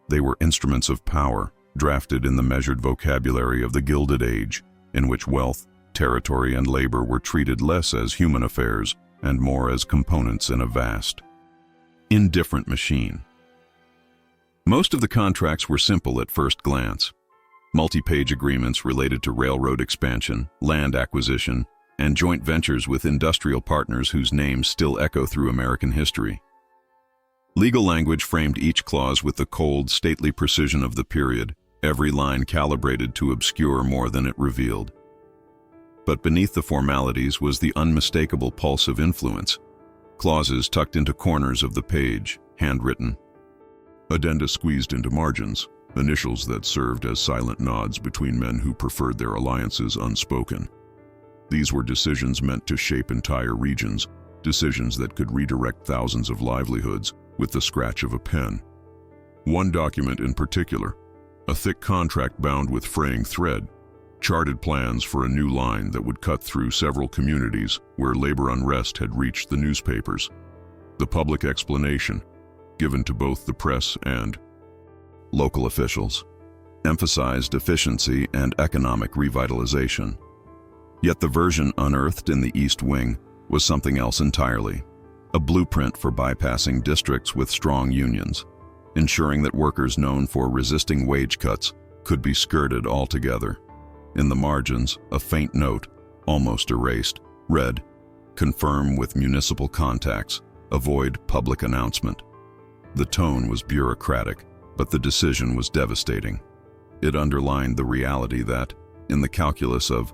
They were instruments of power, drafted in the measured vocabulary of the Gilded Age, in which wealth, territory, and labor were treated less as human affairs and more as components in a vast, indifferent machine. Most of the contracts were simple at first glance. multi-page agreements related to railroad expansion, land acquisition, and joint ventures with industrial partners whose names still echo through American history. Legal language framed each clause with the cold, stately precision of the period, every line calibrated to obscure more than it revealed. But beneath the formalities was the unmistakable pulse of influence, clauses tucked into corners of the page, handwritten. Addenda squeezed into margins, initials that served as silent nods between men who preferred their alliances unspoken. These were decisions meant to shape entire regions, decisions that could redirect thousands of livelihoods with the scratch of a pen. One document in particular, a thick contract bound with fraying thread, charted plans for a new line that would cut through several communities where labor unrest had reached the newspapers. The public explanation, given to both the press and local officials, emphasized efficiency and economic revitalization. Yet the version unearthed in the East Wing was something else entirely, a blueprint for bypassing districts with strong unions, ensuring that workers known for resisting wage cuts could be skirted altogether. In the margins, a faint note, almost erased, read, "Confirm with municipal contacts, avoid public announcement." The tone was bureaucratic, but the decision was devastating. It underlined the reality that, in the calculus of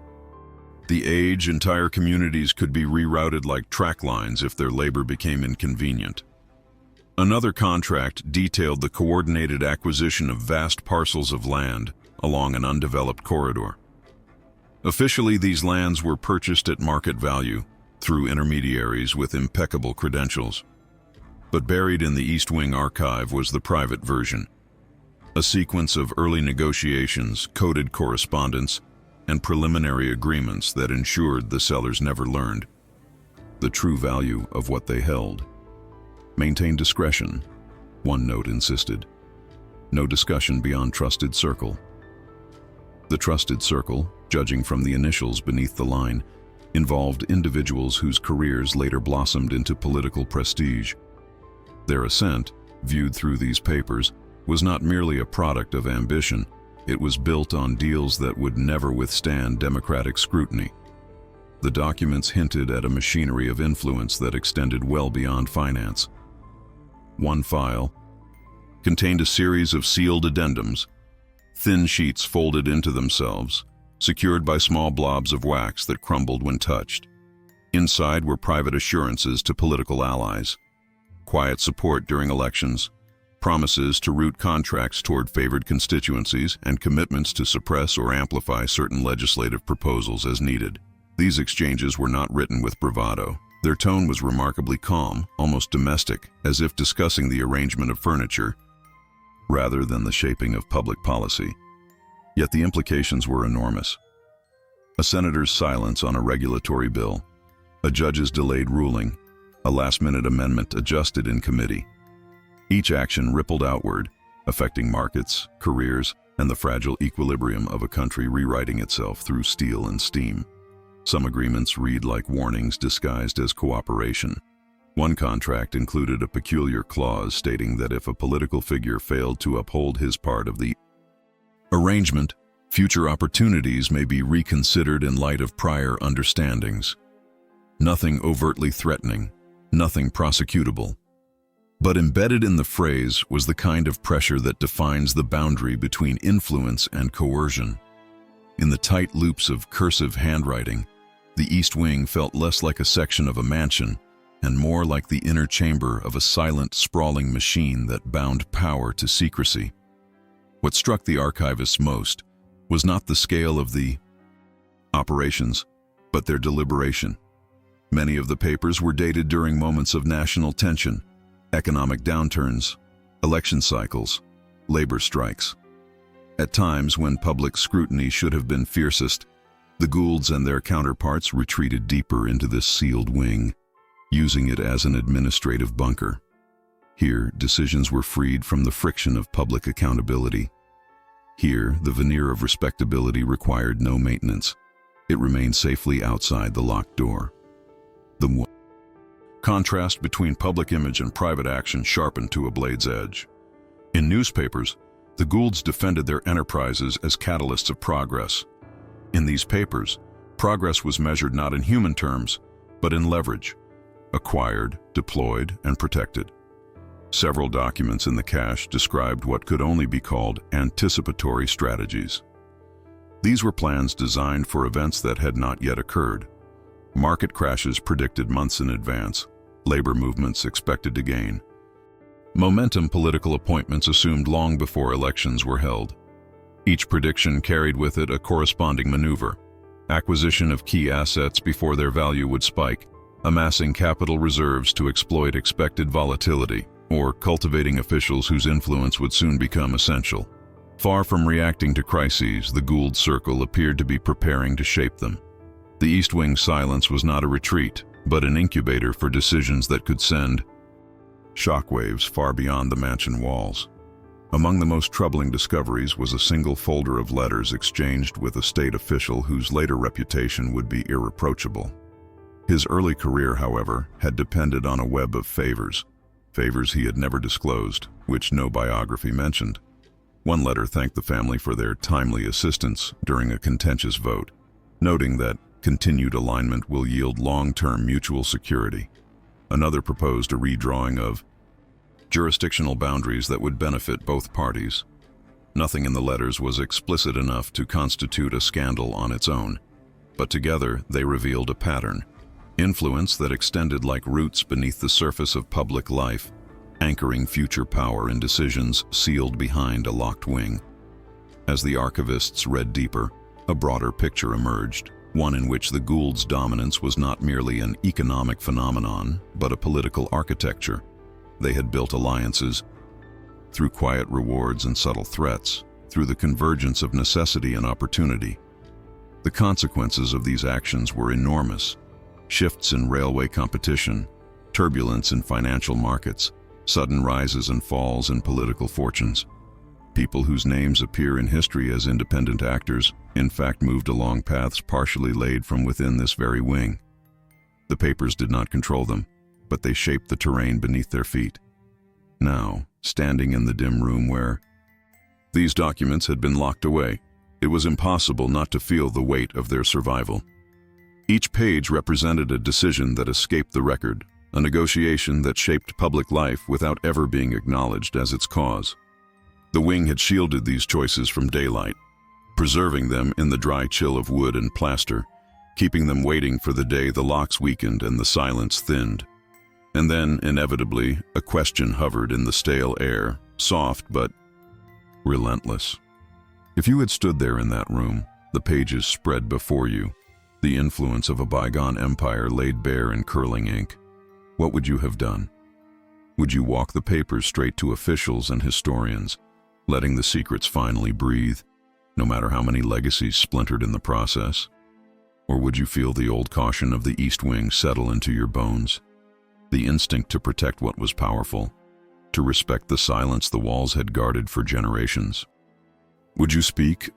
the age, entire communities could be rerouted like track lines if their labor became inconvenient. Another contract detailed the coordinated acquisition of vast parcels of land along an undeveloped corridor. Officially, these lands were purchased at market value through intermediaries with impeccable credentials. But buried in the East Wing archive was the private version, a sequence of early negotiations, coded correspondence, and preliminary agreements that ensured the sellers never learned the true value of what they held. Maintain discretion, one note insisted. No discussion beyond trusted circle. The trusted circle, judging from the initials beneath the line, involved individuals whose careers later blossomed into political prestige. Their ascent, viewed through these papers, was not merely a product of ambition, it was built on deals that would never withstand democratic scrutiny. The documents hinted at a machinery of influence that extended well beyond finance. One file contained a series of sealed addendums, thin sheets folded into themselves, secured by small blobs of wax that crumbled when touched. Inside were private assurances to political allies, quiet support during elections, promises to route contracts toward favored constituencies, and commitments to suppress or amplify certain legislative proposals as needed. These exchanges were not written with bravado. Their tone was remarkably calm, almost domestic, as if discussing the arrangement of furniture rather than the shaping of public policy. Yet the implications were enormous. A senator's silence on a regulatory bill, a judge's delayed ruling, a last-minute amendment adjusted in committee. Each action rippled outward, affecting markets, careers, and the fragile equilibrium of a country rewriting itself through steel and steam. Some agreements read like warnings disguised as cooperation. One contract included a peculiar clause stating that if a political figure failed to uphold his part of the arrangement, future opportunities may be reconsidered in light of prior understandings. Nothing overtly threatening, nothing prosecutable. But embedded in the phrase was the kind of pressure that defines the boundary between influence and coercion. In the tight loops of cursive handwriting, the East Wing felt less like a section of a mansion and more like the inner chamber of a silent, sprawling machine that bound power to secrecy. What struck the archivists most was not the scale of the operations, but their deliberation. Many of the papers were dated during moments of national tension, economic downturns, election cycles, labor strikes. At times when public scrutiny should have been fiercest, the Goulds and their counterparts retreated deeper into this sealed wing, using it as an administrative bunker. Here, decisions were freed from the friction of public accountability. Here, the veneer of respectability required no maintenance. It remained safely outside the locked door. The contrast between public image and private action sharpened to a blade's edge. In newspapers, The Goulds defended their enterprises as catalysts of progress. In these papers, progress was measured not in human terms, but in leverage, acquired, deployed, and protected. Several documents in the cache described what could only be called anticipatory strategies. These were plans designed for events that had not yet occurred. Market crashes predicted months in advance, labor movements expected to gain. Momentum political appointments assumed long before elections were held. Each prediction carried with it a corresponding maneuver: acquisition of key assets before their value would spike, amassing capital reserves to exploit expected volatility, or cultivating officials whose influence would soon become essential. Far from reacting to crises, the Gould Circle appeared to be preparing to shape them. The East Wing's silence was not a retreat, but an incubator for decisions that could send shockwaves far beyond the mansion walls. Among the most troubling discoveries was a single folder of letters exchanged with a state official whose later reputation would be irreproachable. His early career, however, had depended on a web of favors he had never disclosed, which no biography mentioned. One letter thanked the family for their timely assistance during a contentious vote, noting that continued alignment will yield long-term mutual security. Another proposed a redrawing of jurisdictional boundaries that would benefit both parties. Nothing in the letters was explicit enough to constitute a scandal on its own, but together they revealed a pattern: influence that extended like roots beneath the surface of public life, anchoring future power in decisions sealed behind a locked wing. As the archivists read deeper, a broader picture emerged, one in which the Goulds' dominance was not merely an economic phenomenon, but a political architecture. They had built alliances through quiet rewards and subtle threats, through the convergence of necessity and opportunity. The consequences of these actions were enormous: shifts in railway competition, turbulence in financial markets, sudden rises and falls in political fortunes. People whose names appear in history as independent actors, in fact, moved along paths partially laid from within this very wing. The papers did not control them, but they shaped the terrain beneath their feet. Now, standing in the dim room where these documents had been locked away, it was impossible not to feel the weight of their survival. Each page represented a decision that escaped the record, a negotiation that shaped public life without ever being acknowledged as its cause. The wing had shielded these choices from daylight, preserving them in the dry chill of wood and plaster, keeping them waiting for the day the locks weakened and the silence thinned. And then, inevitably, a question hovered in the stale air, soft but relentless. If you had stood there in that room, the pages spread before you, the influence of a bygone empire laid bare in curling ink, what would you have done? Would you walk the papers straight to officials and historians, letting the secrets finally breathe, no matter how many legacies splintered in the process? Or would you feel the old caution of the East Wing settle into your bones? The instinct to protect what was powerful, to respect the silence the walls had guarded for generations. Would you speak,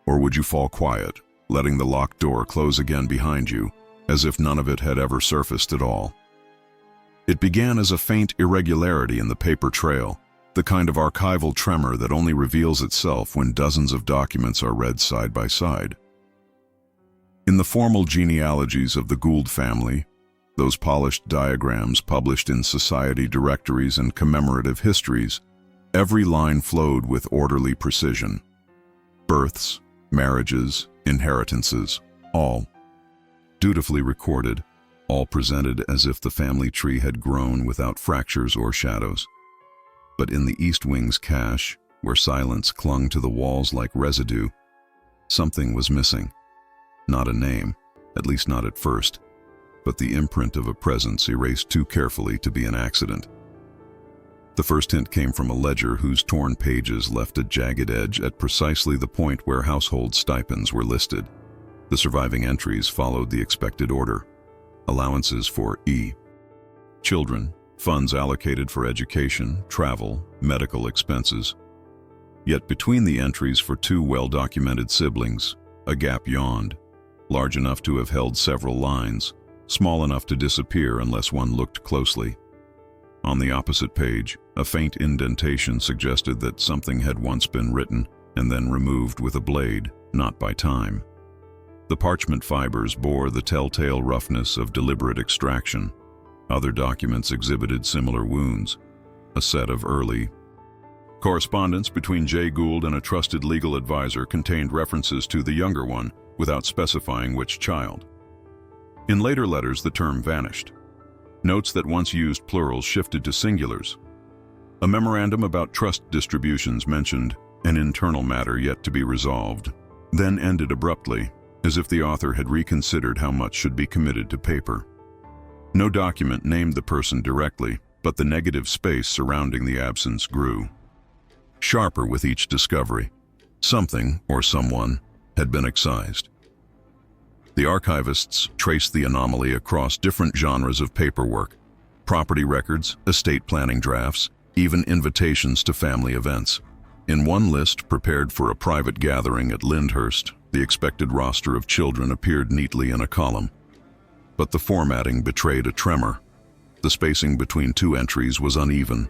or would you fall quiet, letting the locked door close again behind you, as if none of it had ever surfaced at all? It began as a faint irregularity in the paper trail, the kind of archival tremor that only reveals itself when dozens of documents are read side by side. In the formal genealogies of the Gould family, those polished diagrams published in society directories and commemorative histories, every line flowed with orderly precision. Births, marriages, inheritances, all dutifully recorded, all presented as if the family tree had grown without fractures or shadows. But in the East Wing's cache, where silence clung to the walls like residue, something was missing. Not a name, at least not at first, but the imprint of a presence erased too carefully to be an accident. The first hint came from a ledger whose torn pages left a jagged edge at precisely the point where household stipends were listed. The surviving entries followed the expected order: allowances for children, funds allocated for education, travel, medical expenses. Yet between the entries for two well-documented siblings, a gap yawned, large enough to have held several lines, small enough to disappear unless one looked closely. On the opposite page, A faint indentation suggested that something had once been written and then removed with a blade, not by time. The parchment fibers bore the telltale roughness of deliberate extraction. Other documents exhibited similar wounds. A set of early correspondence between Jay Gould and a trusted legal advisor contained references to the younger one, without specifying which child. In later letters, the term vanished. Notes that once used plurals shifted to singulars. A memorandum about trust distributions mentioned an internal matter yet to be resolved, then ended abruptly, as if the author had reconsidered how much should be committed to paper. No document named the person directly, but the negative space surrounding the absence grew. Sharper with each discovery. Something, or someone, had been excised. The archivists traced the anomaly across different genres of paperwork: property records, estate planning drafts, even invitations to family events. In one list prepared for a private gathering at Lyndhurst, the expected roster of children appeared neatly in a column. But the formatting betrayed a tremor. The spacing between two entries was uneven,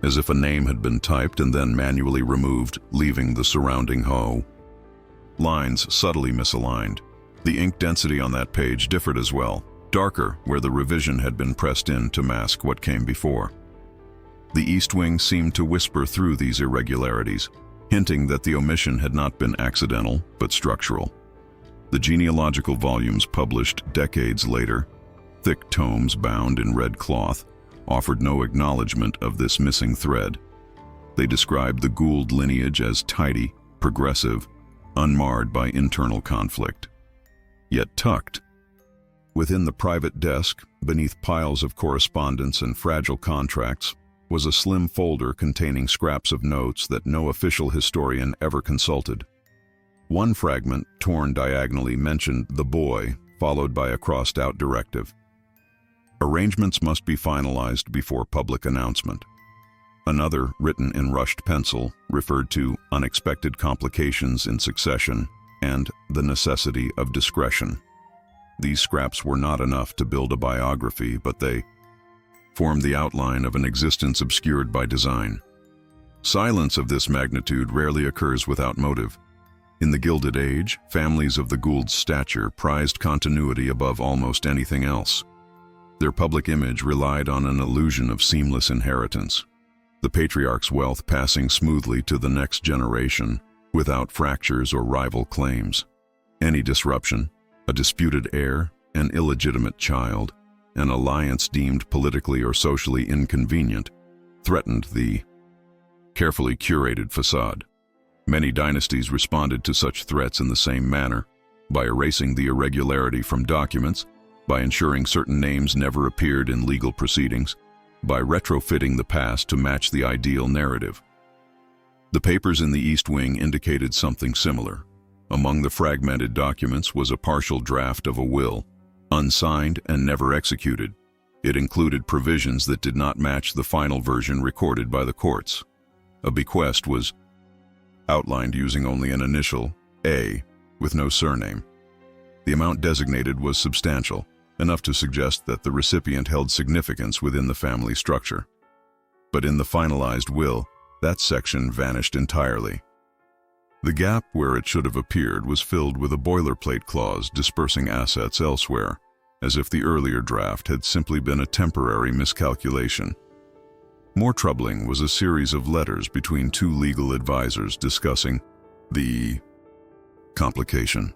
as if a name had been typed and then manually removed, leaving the surrounding hoe. Lines subtly misaligned. The ink density on that page differed as well, darker where the revision had been pressed in to mask what came before. The East Wing seemed to whisper through these irregularities, hinting that the omission had not been accidental but structural. The genealogical volumes published decades later, thick tomes bound in red cloth, offered no acknowledgement of this missing thread. They described the Gould lineage as tidy, progressive, unmarred by internal conflict. Yet tucked within the private desk, beneath piles of correspondence and fragile contracts, was a slim folder containing scraps of notes that no official historian ever consulted. One fragment, torn diagonally, mentioned the boy, followed by a crossed-out directive. Arrangements must be finalized before public announcement. Another, written in rushed pencil, referred to unexpected complications in succession and the necessity of discretion. These scraps were not enough to build a biography, but they formed the outline of an existence obscured by design. Silence of this magnitude rarely occurs without motive. In the Gilded Age, families of the Gould's stature prized continuity above almost anything else. Their public image relied on an illusion of seamless inheritance, the patriarch's wealth passing smoothly to the next generation, without fractures or rival claims. Any disruption, a disputed heir, an illegitimate child, an alliance deemed politically or socially inconvenient, threatened the carefully curated facade. Many dynasties responded to such threats in the same manner, by erasing the irregularity from documents, by ensuring certain names never appeared in legal proceedings, by retrofitting the past to match the ideal narrative. The papers in the East Wing indicated something similar. Among the fragmented documents was a partial draft of a will, unsigned and never executed. It included provisions that did not match the final version recorded by the courts. A bequest was outlined using only an initial, A, with no surname. The amount designated was substantial, enough to suggest that the recipient held significance within the family structure. But in the finalized will, that section vanished entirely. The gap where it should have appeared was filled with a boilerplate clause dispersing assets elsewhere, as if the earlier draft had simply been a temporary miscalculation. More troubling was a series of letters between two legal advisors discussing the complication.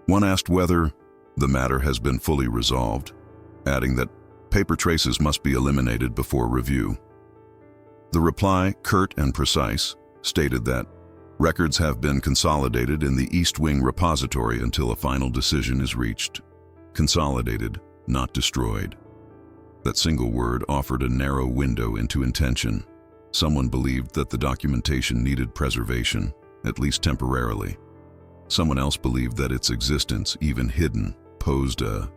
One asked whether the matter has been fully resolved, adding that paper traces must be eliminated before review. The reply, curt and precise, stated that records have been consolidated in the East Wing repository until a final decision is reached. Consolidated, not destroyed. That single word offered a narrow window into intention. Someone believed that the documentation needed preservation, at least temporarily. Someone else believed that its existence, even hidden, posed a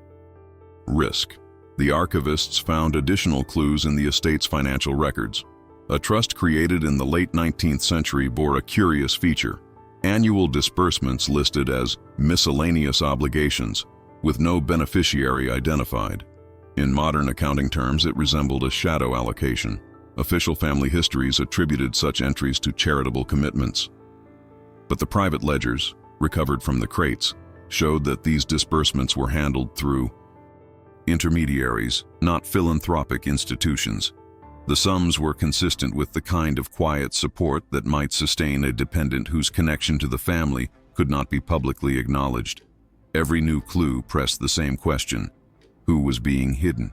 risk. The archivists found additional clues in the estate's financial records. A trust created in the late 19th century bore a curious feature: annual disbursements listed as miscellaneous obligations, with no beneficiary identified. In modern accounting terms, it resembled a shadow allocation. Official family histories attributed such entries to charitable commitments. But the private ledgers, recovered from the crates, showed that these disbursements were handled through intermediaries, not philanthropic institutions. The sums were consistent with the kind of quiet support that might sustain a dependent whose connection to the family could not be publicly acknowledged. Every new clue pressed the same question: who was being hidden?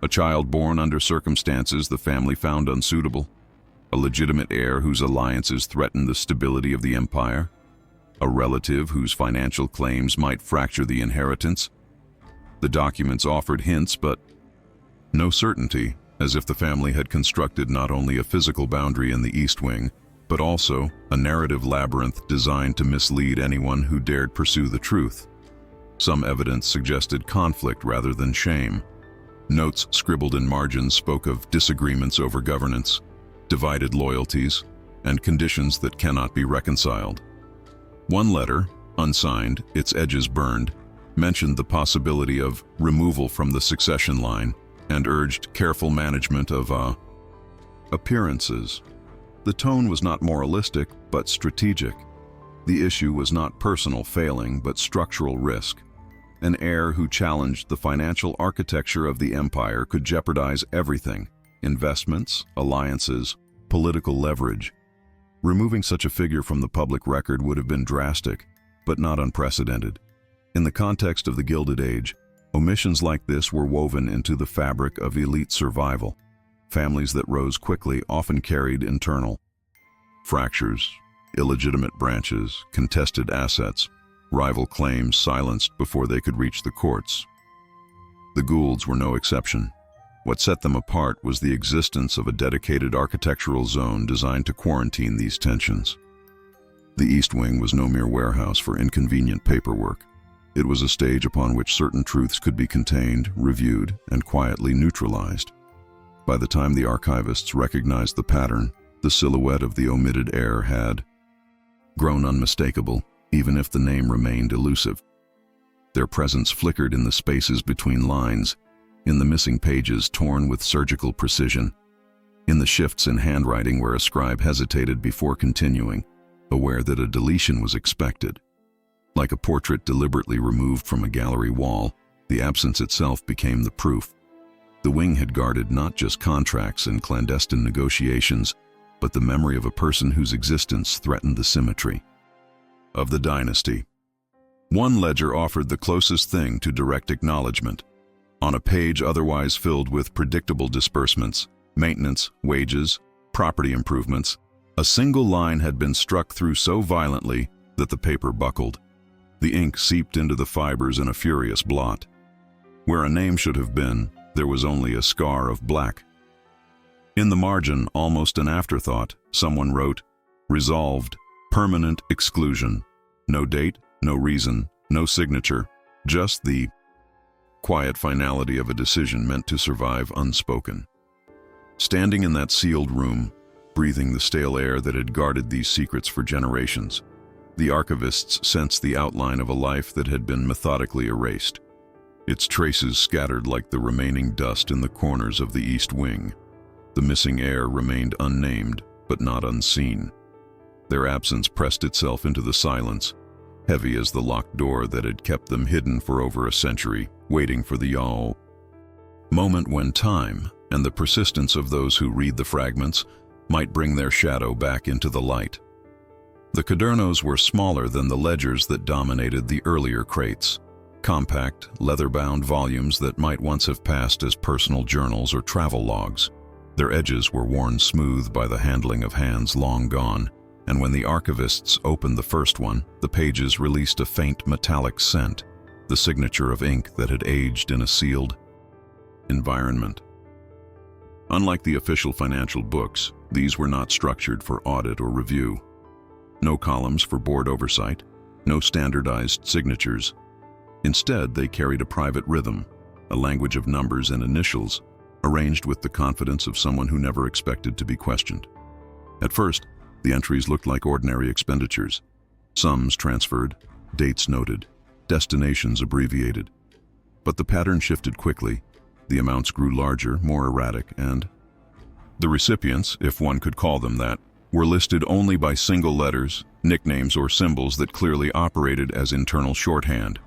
A child born under circumstances the family found unsuitable? A legitimate heir whose alliances threatened the stability of the empire? A relative whose financial claims might fracture the inheritance? The documents offered hints, but no certainty, as if the family had constructed not only a physical boundary in the East Wing, but also a narrative labyrinth designed to mislead anyone who dared pursue the truth. Some evidence suggested conflict rather than shame. Notes scribbled in margins spoke of disagreements over governance, divided loyalties, and conditions that cannot be reconciled. One letter, unsigned, its edges burned, mentioned the possibility of removal from the succession line and urged careful management of appearances. The tone was not moralistic, but strategic. The issue was not personal failing, but structural risk. An heir who challenged the financial architecture of the empire could jeopardize everything: investments, alliances, political leverage. Removing such a figure from the public record would have been drastic, but not unprecedented. In the context of the Gilded Age, omissions like this were woven into the fabric of elite survival. Families that rose quickly often carried internal fractures, illegitimate branches, contested assets, rival claims silenced before they could reach the courts. The Goulds were no exception. What set them apart was the existence of a dedicated architectural zone designed to quarantine these tensions. The East Wing was no mere warehouse for inconvenient paperwork. It was a stage upon which certain truths could be contained, reviewed, and quietly neutralized. By the time the archivists recognized the pattern, the silhouette of the omitted heir had grown unmistakable, even if the name remained elusive. Their presence flickered in the spaces between lines, in the missing pages torn with surgical precision, in the shifts in handwriting where a scribe hesitated before continuing, aware that a deletion was expected. Like a portrait deliberately removed from a gallery wall, the absence itself became the proof. The wing had guarded not just contracts and clandestine negotiations, but the memory of a person whose existence threatened the symmetry of the dynasty. One ledger offered the closest thing to direct acknowledgement. On a page otherwise filled with predictable disbursements, maintenance, wages, property improvements, a single line had been struck through so violently that the paper buckled. The ink seeped into the fibers in a furious blot. Where a name should have been, there was only a scar of black. In the margin, almost an afterthought, someone wrote, "Resolved, permanent exclusion." No date, no reason, no signature, just the quiet finality of a decision meant to survive unspoken. Standing in that sealed room, breathing the stale air that had guarded these secrets for generations, the archivists sensed the outline of a life that had been methodically erased, its traces scattered like the remaining dust in the corners of the East Wing. The missing heir remained unnamed, but not unseen. Their absence pressed itself into the silence, heavy as the locked door that had kept them hidden for over a century, waiting for the moment when time, and the persistence of those who read the fragments, might bring their shadow back into the light. The cadernos were smaller than the ledgers that dominated the earlier crates, compact, leather-bound volumes that might once have passed as personal journals or travel logs. Their edges were worn smooth by the handling of hands long gone, and when the archivists opened the first one, the pages released a faint metallic scent, the signature of ink that had aged in a sealed environment. Unlike the official financial books, these were not structured for audit or review. No columns for board oversight, no standardized signatures. Instead, they carried a private rhythm, a language of numbers and initials, arranged with the confidence of someone who never expected to be questioned. At first, the entries looked like ordinary expenditures. Sums transferred, dates noted, destinations abbreviated. But the pattern shifted quickly. The amounts grew larger, more erratic, and The recipients, if one could call them that, were listed only by single letters, nicknames, or symbols that clearly operated as internal shorthand.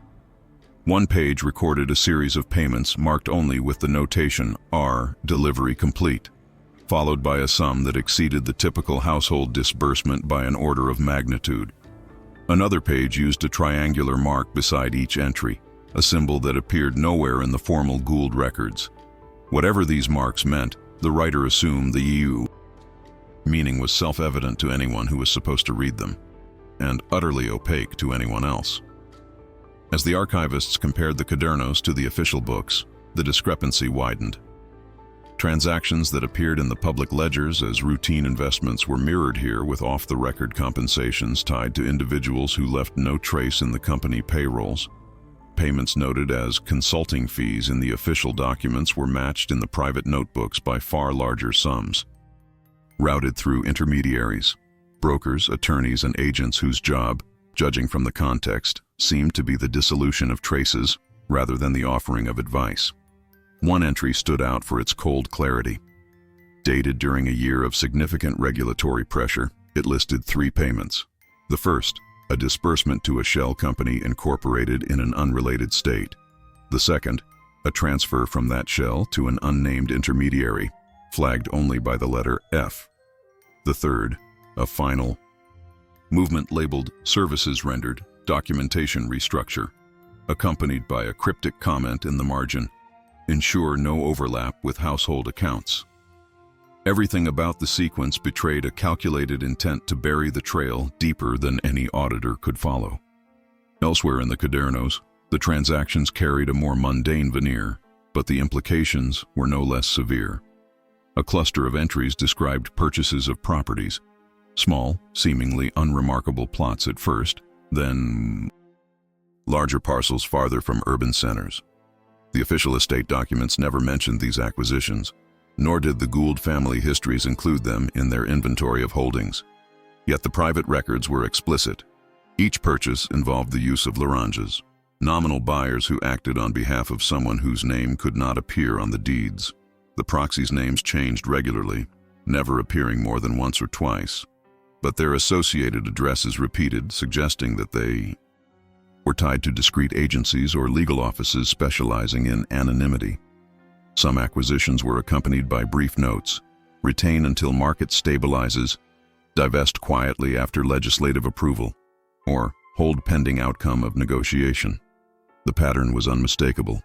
One page recorded a series of payments marked only with the notation R, delivery complete, followed by a sum that exceeded the typical household disbursement by an order of magnitude. Another page used a triangular mark beside each entry, a symbol that appeared nowhere in the formal Gould records. Whatever these marks meant, the writer assumed the EU meaning was self-evident to anyone who was supposed to read them, and utterly opaque to anyone else. As the archivists compared the Cuadernos to the official books, the discrepancy widened. Transactions that appeared in the public ledgers as routine investments were mirrored here with off-the-record compensations tied to individuals who left no trace in the company payrolls. Payments noted as consulting fees in the official documents were matched in the private notebooks by far larger sums, routed through intermediaries, brokers, attorneys, and agents whose job, judging from the context, seemed to be the dissolution of traces rather than the offering of advice. One entry stood out for its cold clarity. Dated during a year of significant regulatory pressure, it listed 3 payments. The first, a disbursement to a shell company incorporated in an unrelated state. The second, a transfer from that shell to an unnamed intermediary, flagged only by the letter F. The third, a final movement labeled Services Rendered, Documentation Restructure, accompanied by a cryptic comment in the margin, ensure no overlap with household accounts. Everything about the sequence betrayed a calculated intent to bury the trail deeper than any auditor could follow. Elsewhere in the Cuadernos, the transactions carried a more mundane veneer, but the implications were no less severe. A cluster of entries described purchases of properties, small, seemingly unremarkable plots at first, then larger parcels farther from urban centers. The official estate documents never mentioned these acquisitions, nor did the Gould family histories include them in their inventory of holdings. Yet the private records were explicit. Each purchase involved the use of laranjas, nominal buyers who acted on behalf of someone whose name could not appear on the deeds. The proxies' names changed regularly, never appearing more than once or twice, but their associated addresses repeated, suggesting that they were tied to discrete agencies or legal offices specializing in anonymity. Some acquisitions were accompanied by brief notes: retain until market stabilizes, divest quietly after legislative approval, or hold pending outcome of negotiation. The pattern was unmistakable.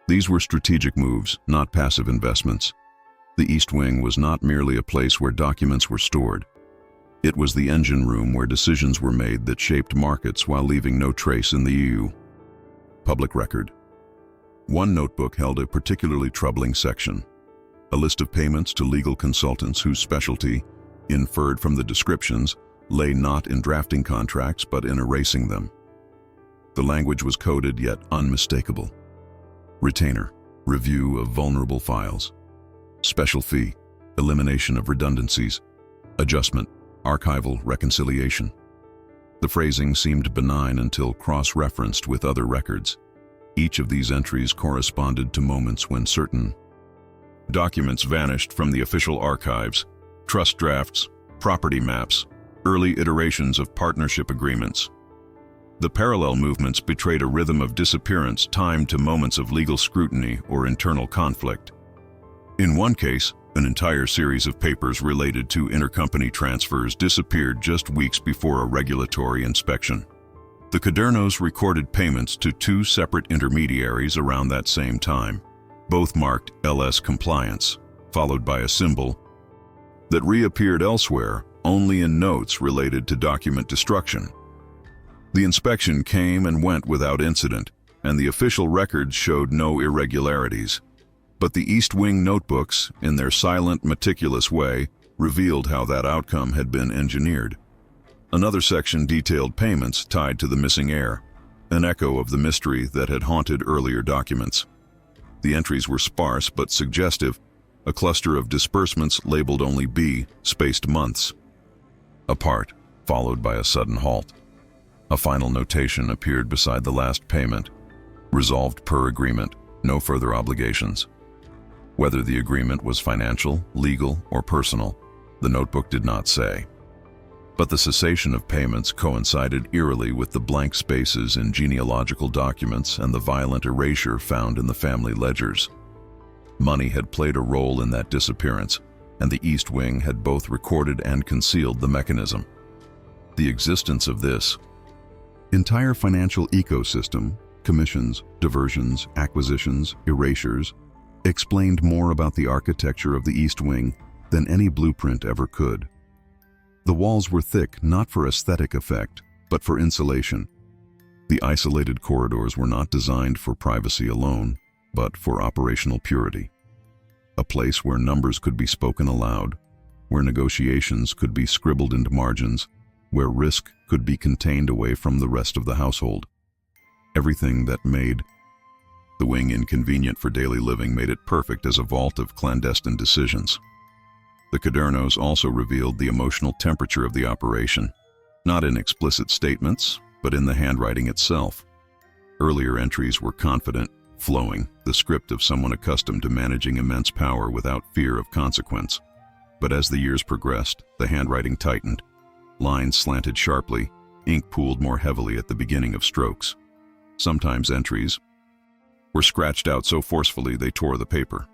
These were strategic moves, not passive investments. The East Wing was not merely a place where documents were stored. It was the engine room where decisions were made that shaped markets while leaving no trace in the EU. Public record. One notebook held a particularly troubling section, a list of payments to legal consultants whose specialty, inferred from the descriptions, lay not in drafting contracts but in erasing them. The language was coded yet unmistakable. Retainer, review of vulnerable files. Special fee, elimination of redundancies. Adjustment, archival reconciliation. The phrasing seemed benign until cross-referenced with other records. Each of these entries corresponded to moments when certain documents vanished from the official archives: trust drafts, property maps, early iterations of partnership agreements. The parallel movements betrayed a rhythm of disappearance timed to moments of legal scrutiny or internal conflict. In one case, an entire series of papers related to intercompany transfers disappeared just weeks before a regulatory inspection. The Cuadernos recorded payments to 2 separate intermediaries around that same time, both marked LS compliance, followed by a symbol that reappeared elsewhere only in notes related to document destruction. The inspection came and went without incident, and the official records showed no irregularities. But the East Wing notebooks, in their silent, meticulous way, revealed how that outcome had been engineered. Another section detailed payments tied to the missing heir, an echo of the mystery that had haunted earlier documents. The entries were sparse but suggestive, a cluster of disbursements labeled only B, spaced months apart, followed by a sudden halt. A final notation appeared beside the last payment: resolved per agreement, no further obligations. Whether the agreement was financial, legal, or personal, the notebook did not say. But the cessation of payments coincided eerily with the blank spaces in genealogical documents and the violent erasure found in the family ledgers. Money had played a role in that disappearance, and the East Wing had both recorded and concealed the mechanism. The existence of this entire financial ecosystem, commissions, diversions, acquisitions, erasures, explained more about the architecture of the East Wing than any blueprint ever could. The walls were thick not for aesthetic effect, but for insulation. The isolated corridors were not designed for privacy alone, but for operational purity. A place where numbers could be spoken aloud, where negotiations could be scribbled into margins, where risk could be contained away from the rest of the household. Everything that made the wing inconvenient for daily living made it perfect as a vault of clandestine decisions. The cadernos also revealed the emotional temperature of the operation, not in explicit statements, but in the handwriting itself. Earlier entries were confident, flowing, the script of someone accustomed to managing immense power without fear of consequence. But as the years progressed, the handwriting tightened. Lines slanted sharply, ink pooled more heavily at the beginning of strokes. Sometimes entries were scratched out so forcefully they tore the paper.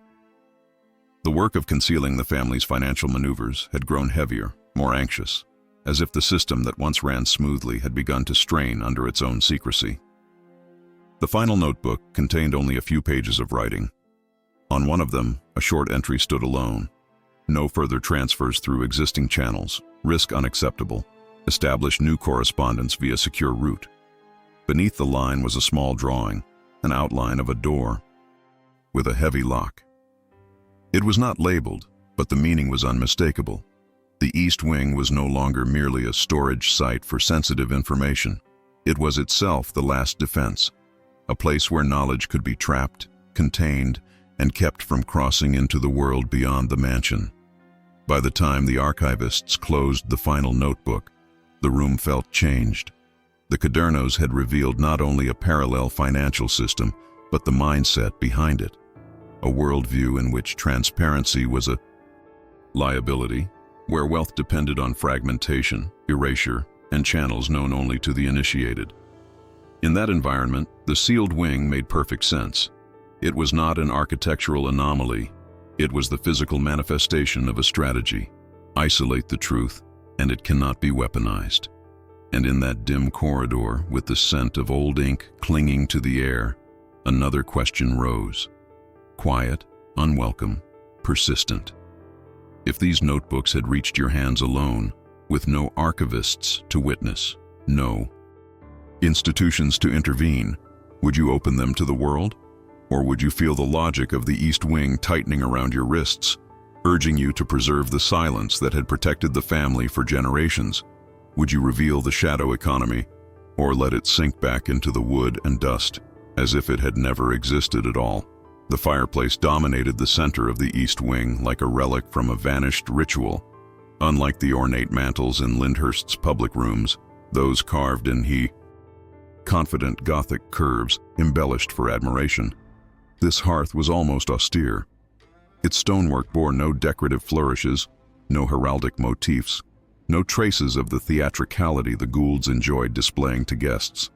The work of concealing the family's financial maneuvers had grown heavier, more anxious, as if the system that once ran smoothly had begun to strain under its own secrecy. The final notebook contained only a few pages of writing. On one of them, a short entry stood alone. No further transfers through existing channels, risk unacceptable. Establish new correspondence via secure route. Beneath the line was a small drawing, an outline of a door with a heavy lock. It was not labeled, but the meaning was unmistakable. The East Wing was no longer merely a storage site for sensitive information. It was itself the last defense, a place where knowledge could be trapped, contained, and kept from crossing into the world beyond the mansion. By the time the archivists closed the final notebook, the room felt changed. The cadernos had revealed not only a parallel financial system, but the mindset behind it. A worldview in which transparency was a liability, where wealth depended on fragmentation, erasure, and channels known only to the initiated. In that environment, the sealed wing made perfect sense. It was not an architectural anomaly. It was the physical manifestation of a strategy. Isolate the truth, and it cannot be weaponized. And in that dim corridor, with the scent of old ink clinging to the air, another question rose. Quiet, unwelcome, persistent. If these notebooks had reached your hands alone, with no archivists to witness, no institutions to intervene, would you open them to the world? Or would you feel the logic of the East Wing tightening around your wrists, urging you to preserve the silence that had protected the family for generations? Would you reveal the shadow economy, or let it sink back into the wood and dust, as if it had never existed at all? The fireplace dominated the center of the East Wing like a relic from a vanished ritual. Unlike the ornate mantels in Lyndhurst's public rooms, those carved in confident Gothic curves, embellished for admiration. This hearth was almost austere. Its stonework bore no decorative flourishes, no heraldic motifs, no traces of the theatricality the Goulds enjoyed displaying to guests.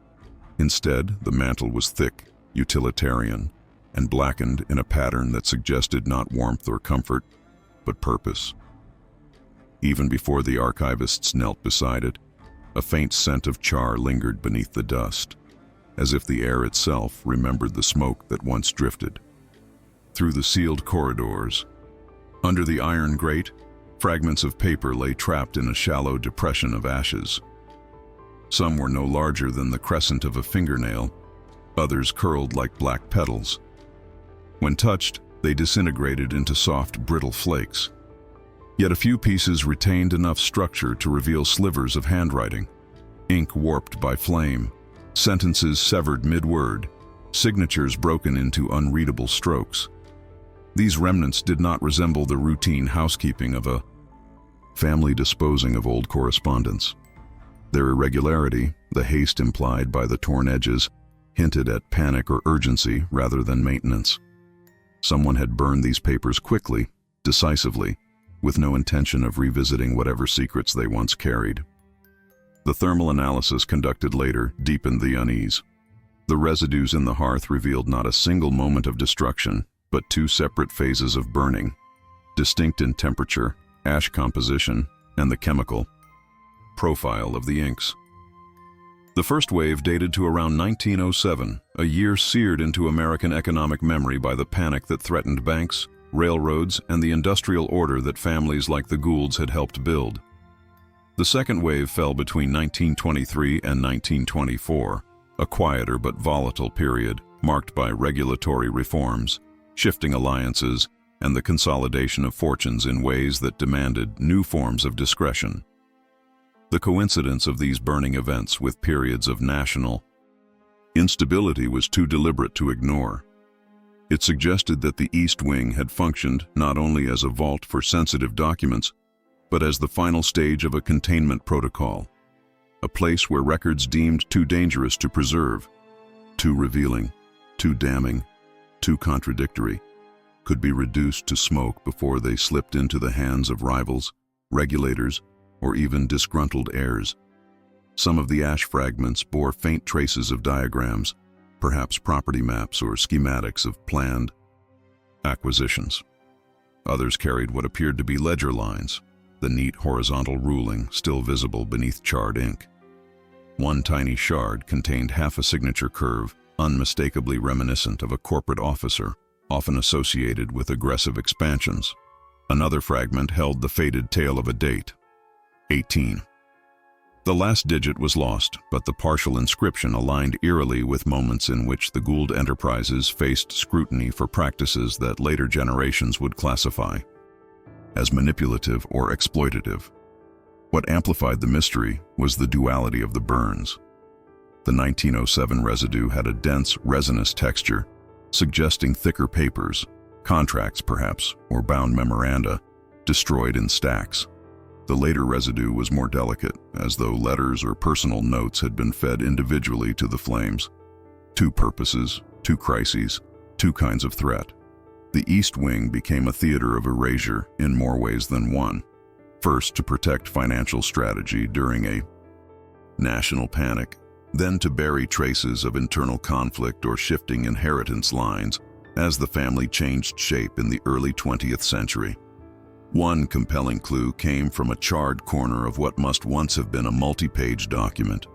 Instead, the mantel was thick, utilitarian, and blackened in a pattern that suggested not warmth or comfort, but purpose. Even before the archivists knelt beside it, a faint scent of char lingered beneath the dust, as if the air itself remembered the smoke that once drifted. Through the sealed corridors, under the iron grate, fragments of paper lay trapped in a shallow depression of ashes. Some were no larger than the crescent of a fingernail, others curled like black petals. When touched, they disintegrated into soft, brittle flakes. Yet a few pieces retained enough structure to reveal slivers of handwriting, ink warped by flame, sentences severed mid-word, signatures broken into unreadable strokes. These remnants did not resemble the routine housekeeping of a family disposing of old correspondence. Their irregularity, the haste implied by the torn edges, hinted at panic or urgency rather than maintenance. Someone had burned these papers quickly, decisively, with no intention of revisiting whatever secrets they once carried. The thermal analysis conducted later deepened the unease. The residues in the hearth revealed not a single moment of destruction, but two separate phases of burning, distinct in temperature, ash composition, and the chemical profile of the inks. The first wave dated to around 1907, a year seared into American economic memory by the panic that threatened banks, railroads, and the industrial order that families like the Goulds had helped build. The second wave fell between 1923 and 1924, a quieter but volatile period marked by regulatory reforms, shifting alliances, and the consolidation of fortunes in ways that demanded new forms of discretion. The coincidence of these burning events with periods of national instability was too deliberate to ignore. It suggested that the East Wing had functioned not only as a vault for sensitive documents, but as the final stage of a containment protocol, a place where records deemed too dangerous to preserve, too revealing, too damning, too contradictory, could be reduced to smoke before they slipped into the hands of rivals, regulators, or even disgruntled heirs. Some of the ash fragments bore faint traces of diagrams, perhaps property maps or schematics of planned acquisitions. Others carried what appeared to be ledger lines, the neat horizontal ruling still visible beneath charred ink. One tiny shard contained half a signature curve, unmistakably reminiscent of a corporate officer, often associated with aggressive expansions. Another fragment held the faded tail of a date, 18. The last digit was lost, but the partial inscription aligned eerily with moments in which the Gould enterprises faced scrutiny for practices that later generations would classify as manipulative or exploitative. What amplified the mystery was the duality of the burns. The 1907 residue had a dense, resinous texture, suggesting thicker papers, contracts perhaps, or bound memoranda, destroyed in stacks. The later residue was more delicate, as though letters or personal notes had been fed individually to the flames. Two purposes, two crises, two kinds of threat. The East Wing became a theater of erasure in more ways than one. First, to protect financial strategy during a national panic, then to bury traces of internal conflict or shifting inheritance lines as the family changed shape in the early 20th century. One compelling clue came from a charred corner of what must once have been a multi-page document.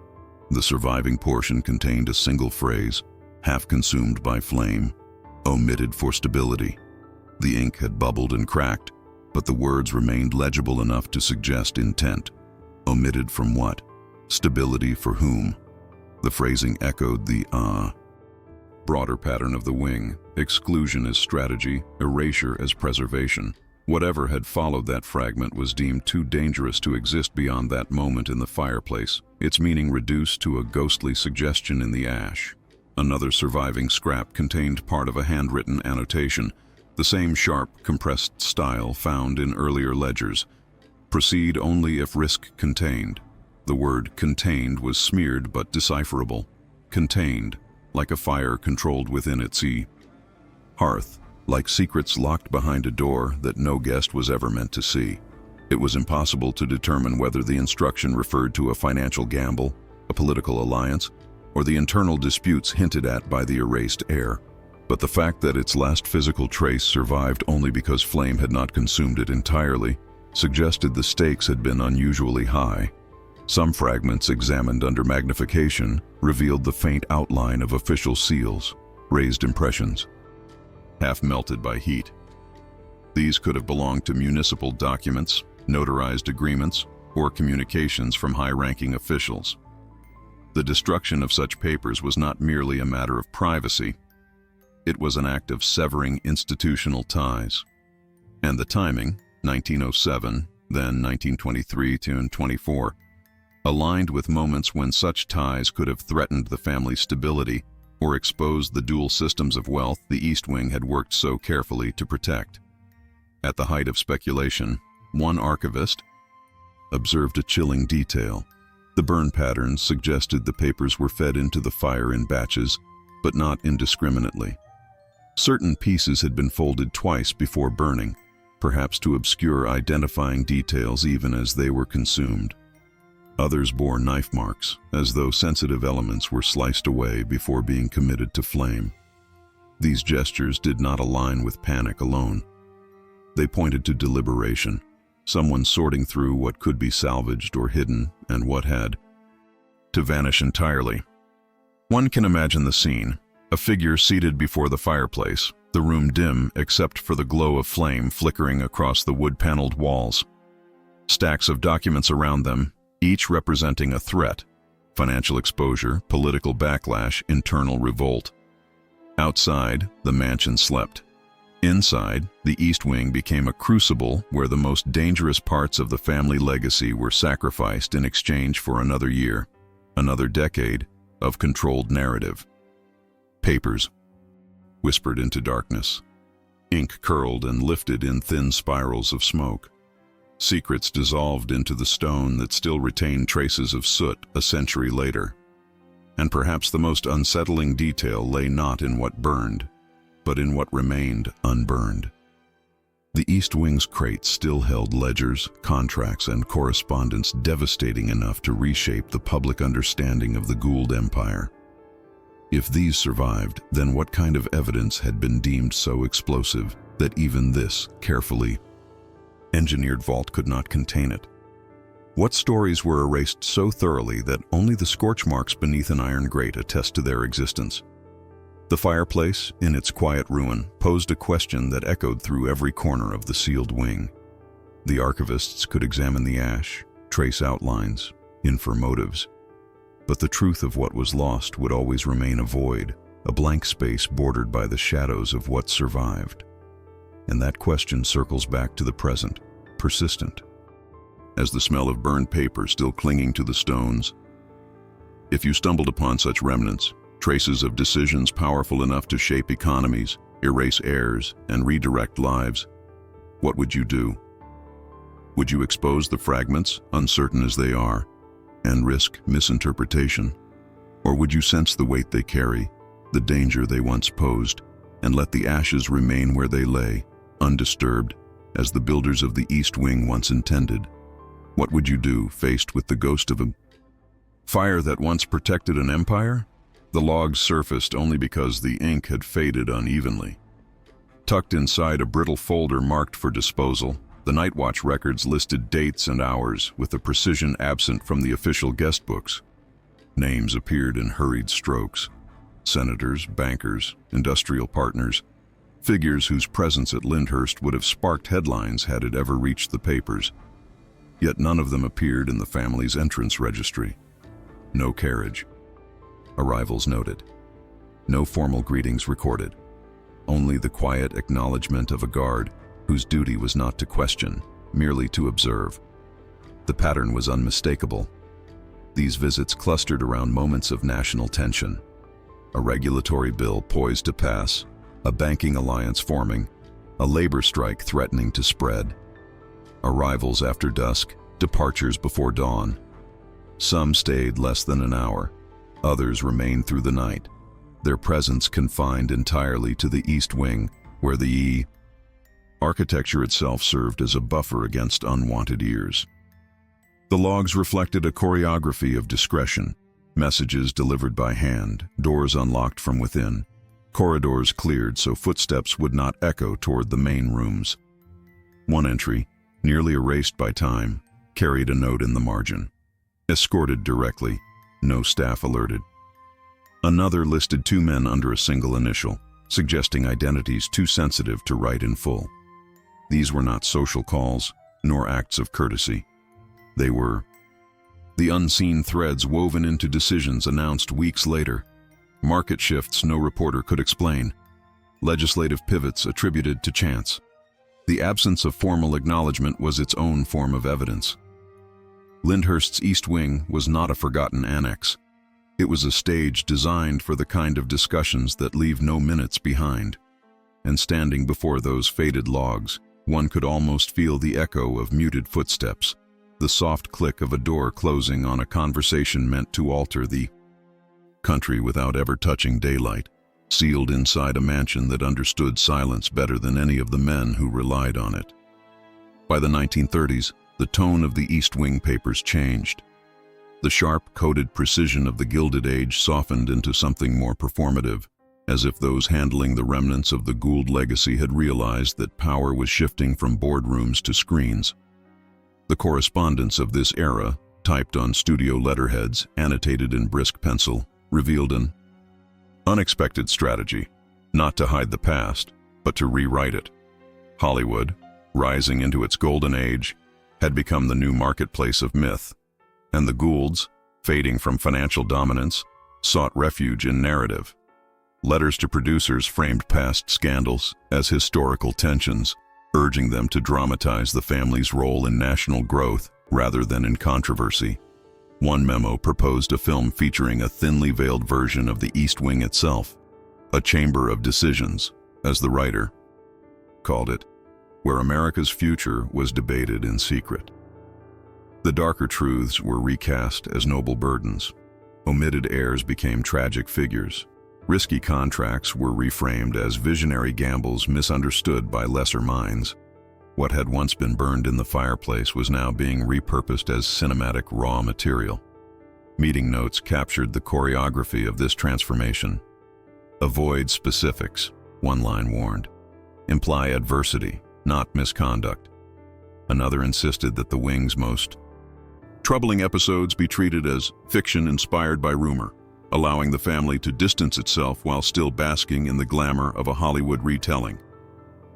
The surviving portion contained a single phrase, half consumed by flame, omitted for stability. The ink had bubbled and cracked, but the words remained legible enough to suggest intent. Omitted from what? Stability for whom? The phrasing echoed the broader pattern of the wing, exclusion as strategy, erasure as preservation. Whatever had followed that fragment was deemed too dangerous to exist beyond that moment in the fireplace, its meaning reduced to a ghostly suggestion in the ash. Another surviving scrap contained part of a handwritten annotation, the same sharp, compressed style found in earlier ledgers. Proceed only if risk contained. The word contained was smeared but decipherable. Contained, like a fire controlled within its hearth. Like secrets locked behind a door that no guest was ever meant to see. It was impossible to determine whether the instruction referred to a financial gamble, a political alliance, or the internal disputes hinted at by the erased heir. But the fact that its last physical trace survived only because flame had not consumed it entirely suggested the stakes had been unusually high. Some fragments examined under magnification revealed the faint outline of official seals, raised impressions, half melted by heat. These could have belonged to municipal documents, notarized agreements, or communications from high-ranking officials. The destruction of such papers was not merely a matter of privacy. It was an act of severing institutional ties. And the timing, 1907, then 1923 to 24, aligned with moments when such ties could have threatened the family's stability or exposed the dual systems of wealth the East Wing had worked so carefully to protect. At the height of speculation, one archivist observed a chilling detail. The burn patterns suggested the papers were fed into the fire in batches, but not indiscriminately. Certain pieces had been folded twice before burning, perhaps to obscure identifying details even as they were consumed. Others bore knife marks, as though sensitive elements were sliced away before being committed to flame. These gestures did not align with panic alone. They pointed to deliberation, someone sorting through what could be salvaged or hidden and what had to vanish entirely. One can imagine the scene, a figure seated before the fireplace, the room dim except for the glow of flame flickering across the wood-paneled walls. Stacks of documents around them, each representing a threat: financial exposure, political backlash, internal revolt. Outside, the mansion slept. Inside, the East Wing became a crucible where the most dangerous parts of the family legacy were sacrificed in exchange for another year, another decade of controlled narrative. Papers whispered into darkness. Ink curled and lifted in thin spirals of smoke. Secrets dissolved into the stone that still retained traces of soot a century later. And perhaps the most unsettling detail lay not in what burned, but in what remained unburned. The East Wing's crates still held ledgers, contracts, and correspondence devastating enough to reshape the public understanding of the Gould Empire. If these survived, then what kind of evidence had been deemed so explosive that even this carefully engineered vault could not contain it? What stories were erased so thoroughly that only the scorch marks beneath an iron grate attest to their existence? The fireplace, in its quiet ruin, posed a question that echoed through every corner of the sealed wing. The archivists could examine the ash, trace outlines, infer motives. But the truth of what was lost would always remain a void, a blank space bordered by the shadows of what survived. And that question circles back to the present, persistent, as the smell of burned paper still clinging to the stones. If you stumbled upon such remnants, traces of decisions powerful enough to shape economies, erase heirs, and redirect lives, what would you do? Would you expose the fragments, uncertain as they are, and risk misinterpretation? Or would you sense the weight they carry, the danger they once posed, and let the ashes remain where they lay, undisturbed, as the builders of the East Wing once intended? What would you do, faced with the ghost of a fire that once protected an empire? The logs surfaced only because the ink had faded unevenly. Tucked inside a brittle folder marked for disposal, the Night Watch records listed dates and hours with a precision absent from the official guest books. Names appeared in hurried strokes: senators, bankers, industrial partners, figures whose presence at Lyndhurst would have sparked headlines had it ever reached the papers. Yet none of them appeared in the family's entrance registry. No carriage. Arrivals noted. No formal greetings recorded. Only the quiet acknowledgement of a guard whose duty was not to question, merely to observe. The pattern was unmistakable. These visits clustered around moments of national tension. A regulatory bill poised to pass, a banking alliance forming, a labor strike threatening to spread. Arrivals after dusk, departures before dawn. Some stayed less than an hour. Others remained through the night, their presence confined entirely to the East Wing, where the architecture itself served as a buffer against unwanted ears. The logs reflected a choreography of discretion: messages delivered by hand, doors unlocked from within, corridors cleared so footsteps would not echo toward the main rooms. One entry, nearly erased by time, carried a note in the margin: escorted directly, no staff alerted. Another listed 2 men under a single initial, suggesting identities too sensitive to write in full. These were not social calls, nor acts of courtesy. They were the unseen threads woven into decisions announced weeks later, market shifts no reporter could explain, legislative pivots attributed to chance. The absence of formal acknowledgement was its own form of evidence. Lyndhurst's East Wing was not a forgotten annex. It was a stage designed for the kind of discussions that leave no minutes behind. And standing before those faded logs, one could almost feel the echo of muted footsteps, the soft click of a door closing on a conversation meant to alter the country without ever touching daylight. sealed inside a mansion that understood silence better than any of the men who relied on it. By the 1930s, the tone of the East Wing papers changed. The sharp, coded precision of the Gilded Age softened into something more performative, as if those handling the remnants of the Gould legacy had realized that power was shifting from boardrooms to screens. The correspondence of this era, typed on studio letterheads, annotated in brisk pencil, revealed an unexpected strategy, not to hide the past, but to rewrite it. Hollywood, rising into its golden age, had become the new marketplace of myth, and the Goulds, fading from financial dominance, sought refuge in narrative. Letters to producers framed past scandals as historical tensions, urging them to dramatize the family's role in national growth rather than in controversy. One memo proposed a film featuring a thinly veiled version of the East Wing itself, a chamber of decisions, as the writer called it, where America's future was debated in secret. The darker truths were recast as noble burdens. Omitted heirs became tragic figures. Risky contracts were reframed as visionary gambles misunderstood by lesser minds. What had once been burned in the fireplace was now being repurposed as cinematic raw material. Meeting notes captured the choreography of this transformation. Avoid specifics, one line warned. Imply adversity, not misconduct. Another insisted that the Wing's most troubling episodes be treated as fiction inspired by rumor, allowing the family to distance itself while still basking in the glamour of a Hollywood retelling.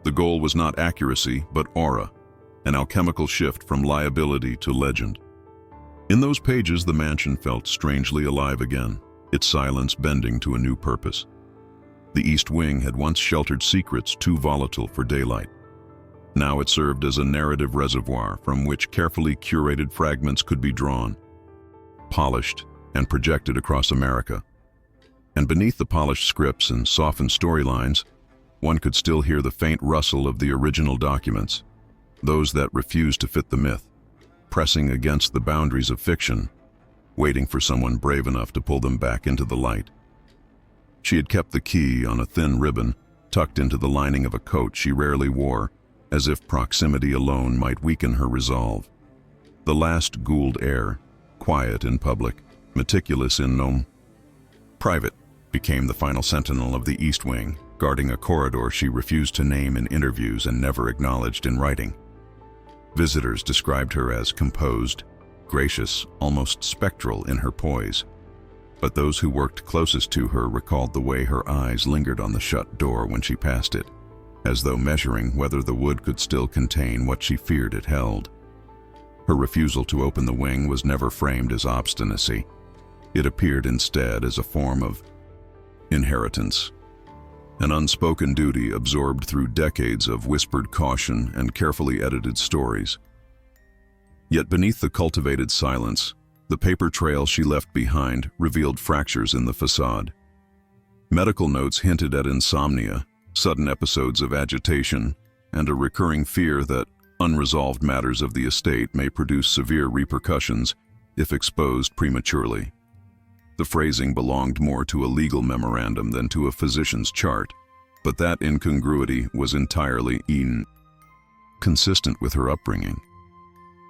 The goal was not accuracy, but aura, an alchemical shift from liability to legend. In those pages, the mansion felt strangely alive again, its silence bending to a new purpose. The East Wing had once sheltered secrets too volatile for daylight. Now it served as a narrative reservoir from which carefully curated fragments could be drawn, polished, and projected across America. And beneath the polished scripts and softened storylines, one could still hear the faint rustle of the original documents, those that refused to fit the myth, pressing against the boundaries of fiction, waiting for someone brave enough to pull them back into the light. She had kept the key on a thin ribbon, tucked into the lining of a coat she rarely wore, as if proximity alone might weaken her resolve. The last Gould heir, quiet in public, meticulous in private, became the final sentinel of the East Wing, guarding a corridor she refused to name in interviews and never acknowledged in writing. Visitors described her as composed, gracious, almost spectral in her poise. But those who worked closest to her recalled the way her eyes lingered on the shut door when she passed it, as though measuring whether the wood could still contain what she feared it held. Her refusal to open the wing was never framed as obstinacy. It appeared instead as a form of inheritance, an unspoken duty absorbed through decades of whispered caution and carefully edited stories. Yet beneath the cultivated silence, the paper trail she left behind revealed fractures in the facade. Medical notes hinted at insomnia, sudden episodes of agitation, and a recurring fear that unresolved matters of the estate may produce severe repercussions if exposed prematurely. The phrasing belonged more to a legal memorandum than to a physician's chart, but that incongruity was entirely inconsistent with her upbringing.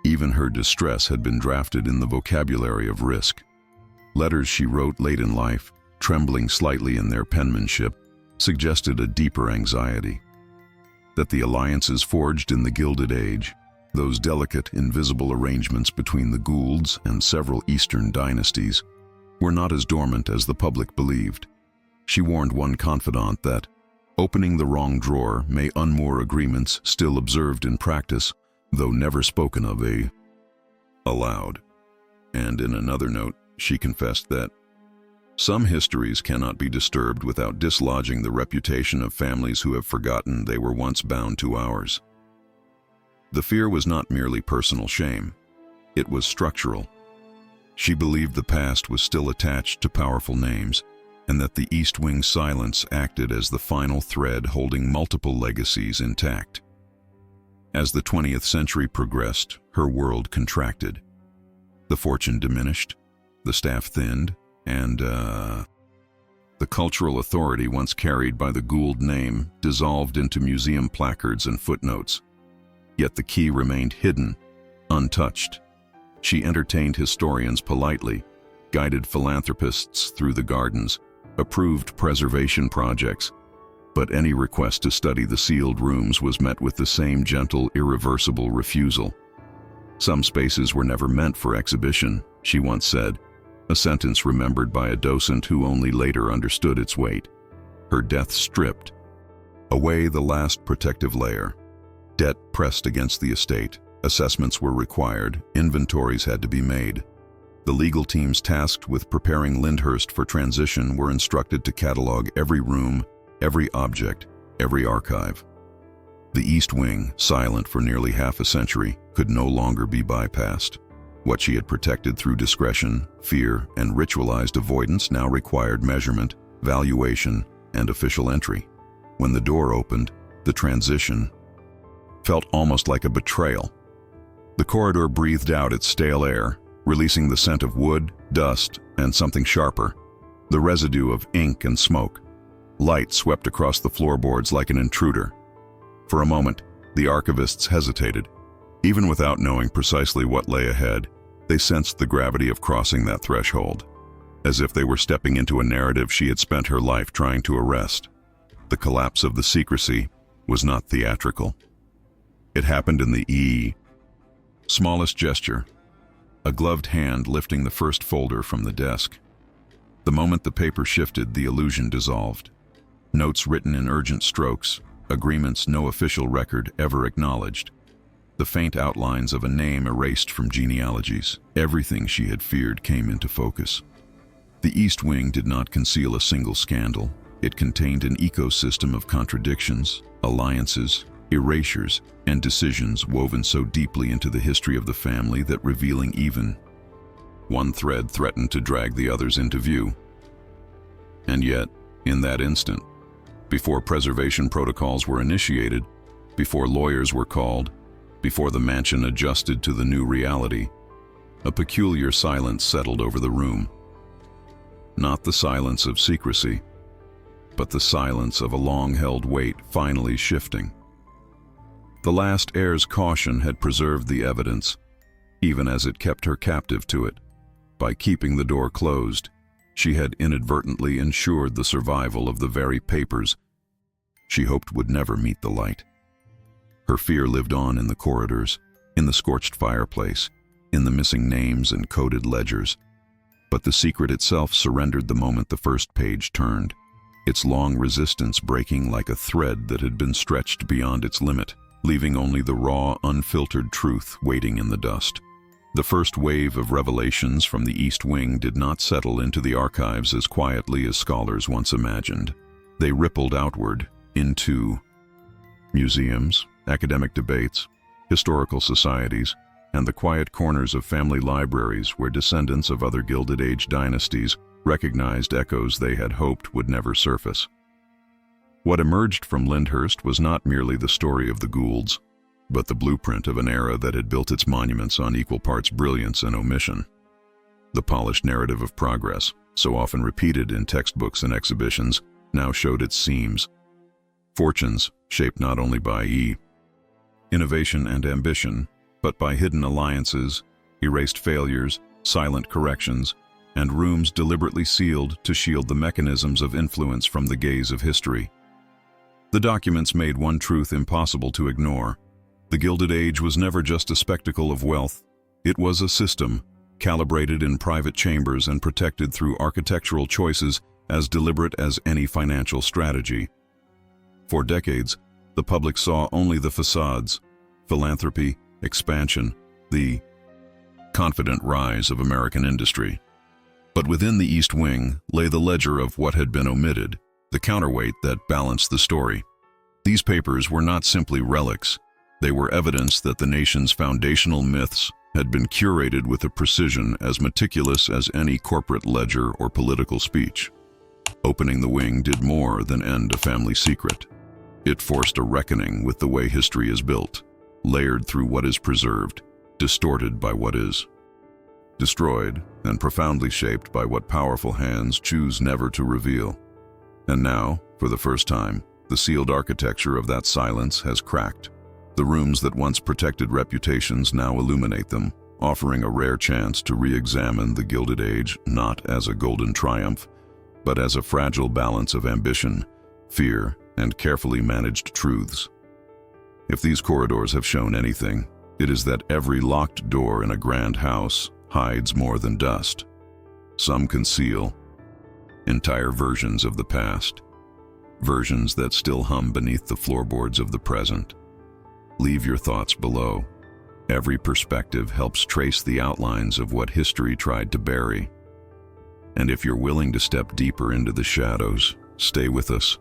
Even her distress had been drafted in the vocabulary of risk. Letters she wrote late in life, trembling slightly in their penmanship, suggested a deeper anxiety. That the alliances forged in the Gilded Age, those delicate, invisible arrangements between the Goulds and several Eastern dynasties, were not as dormant as the public believed. She warned one confidant that opening the wrong drawer may unmoor agreements still observed in practice, though never spoken of aloud. And in another note, she confessed that some histories cannot be disturbed without dislodging the reputation of families who have forgotten they were once bound to ours. The fear was not merely personal shame. It was structural. She believed the past was still attached to powerful names, and that the East Wing's silence acted as the final thread holding multiple legacies intact. As the 20th century progressed, her world contracted. The fortune diminished, the staff thinned, and The cultural authority once carried by the Gould name dissolved into museum placards and footnotes. Yet the key remained hidden, untouched. She entertained historians politely, guided philanthropists through the gardens, approved preservation projects, but any request to study the sealed rooms was met with the same gentle, irreversible refusal. "Some spaces were never meant for exhibition," she once said, a sentence remembered by a docent who only later understood its weight. Her death stripped away the last protective layer. Debt pressed against the estate, assessments were required, inventories had to be made. The legal teams tasked with preparing Lyndhurst for transition were instructed to catalog every room, every object, every archive. The East Wing, silent for nearly half a century, could no longer be bypassed. What she had protected through discretion, fear, and ritualized avoidance now required measurement, valuation, and official entry. When the door opened, the transition felt almost like a betrayal. The corridor breathed out its stale air, releasing the scent of wood, dust, and something sharper, the residue of ink and smoke. Light swept across the floorboards like an intruder. For a moment, the archivists hesitated. Even without knowing precisely what lay ahead, they sensed the gravity of crossing that threshold, as if they were stepping into a narrative she had spent her life trying to arrest. The collapse of the secrecy was not theatrical. It happened in the smallest gesture, a gloved hand lifting the first folder from the desk. The moment the paper shifted, the illusion dissolved. Notes written in urgent strokes, agreements no official record ever acknowledged. The faint outlines of a name erased from genealogies. Everything she had feared came into focus. The East Wing did not conceal a single scandal. It contained an ecosystem of contradictions, alliances, erasures, and decisions woven so deeply into the history of the family that revealing even one thread threatened to drag the others into view. And yet, in that instant, before preservation protocols were initiated, before lawyers were called, before the mansion adjusted to the new reality, a peculiar silence settled over the room. Not the silence of secrecy, but the silence of a long-held weight finally shifting. The last heir's caution had preserved the evidence, even as it kept her captive to it. By keeping the door closed, she had inadvertently ensured the survival of the very papers she hoped would never meet the light. Her fear lived on in the corridors, in the scorched fireplace, in the missing names and coded ledgers. But the secret itself surrendered the moment the first page turned, its long resistance breaking like a thread that had been stretched beyond its limit, leaving only the raw, unfiltered truth waiting in the dust. The first wave of revelations from the East Wing did not settle into the archives as quietly as scholars once imagined. They rippled outward into museums, academic debates, historical societies, and the quiet corners of family libraries where descendants of other Gilded Age dynasties recognized echoes they had hoped would never surface. What emerged from Lyndhurst was not merely the story of the Goulds, but the blueprint of an era that had built its monuments on equal parts brilliance and omission. The polished narrative of progress, so often repeated in textbooks and exhibitions, now showed its seams. Fortunes shaped not only by innovation and ambition, but by hidden alliances, erased failures, silent corrections, and rooms deliberately sealed to shield the mechanisms of influence from the gaze of history. The documents made one truth impossible to ignore. The Gilded Age was never just a spectacle of wealth. It was a system, calibrated in private chambers and protected through architectural choices as deliberate as any financial strategy. For decades, the public saw only the facades: philanthropy, expansion, the confident rise of American industry. But within the East Wing lay the ledger of what had been omitted, the counterweight that balanced the story. These papers were not simply relics. They were evidence that the nation's foundational myths had been curated with a precision as meticulous as any corporate ledger or political speech. Opening the wing did more than end a family secret. It forced a reckoning with the way history is built, layered through what is preserved, distorted by what is destroyed, and profoundly shaped by what powerful hands choose never to reveal. And now, for the first time, the sealed architecture of that silence has cracked. The rooms that once protected reputations now illuminate them, offering a rare chance to re-examine the Gilded Age not as a golden triumph, but as a fragile balance of ambition, fear, and carefully managed truths. If these corridors have shown anything, it is that every locked door in a grand house hides more than dust. Some conceal entire versions of the past, versions that still hum beneath the floorboards of the present. Leave your thoughts below. Every perspective helps trace the outlines of what history tried to bury. And if you're willing to step deeper into the shadows, stay with us,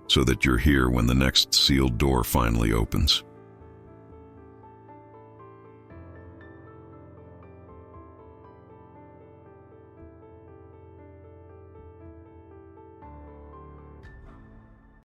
so that you're here when the next sealed door finally opens.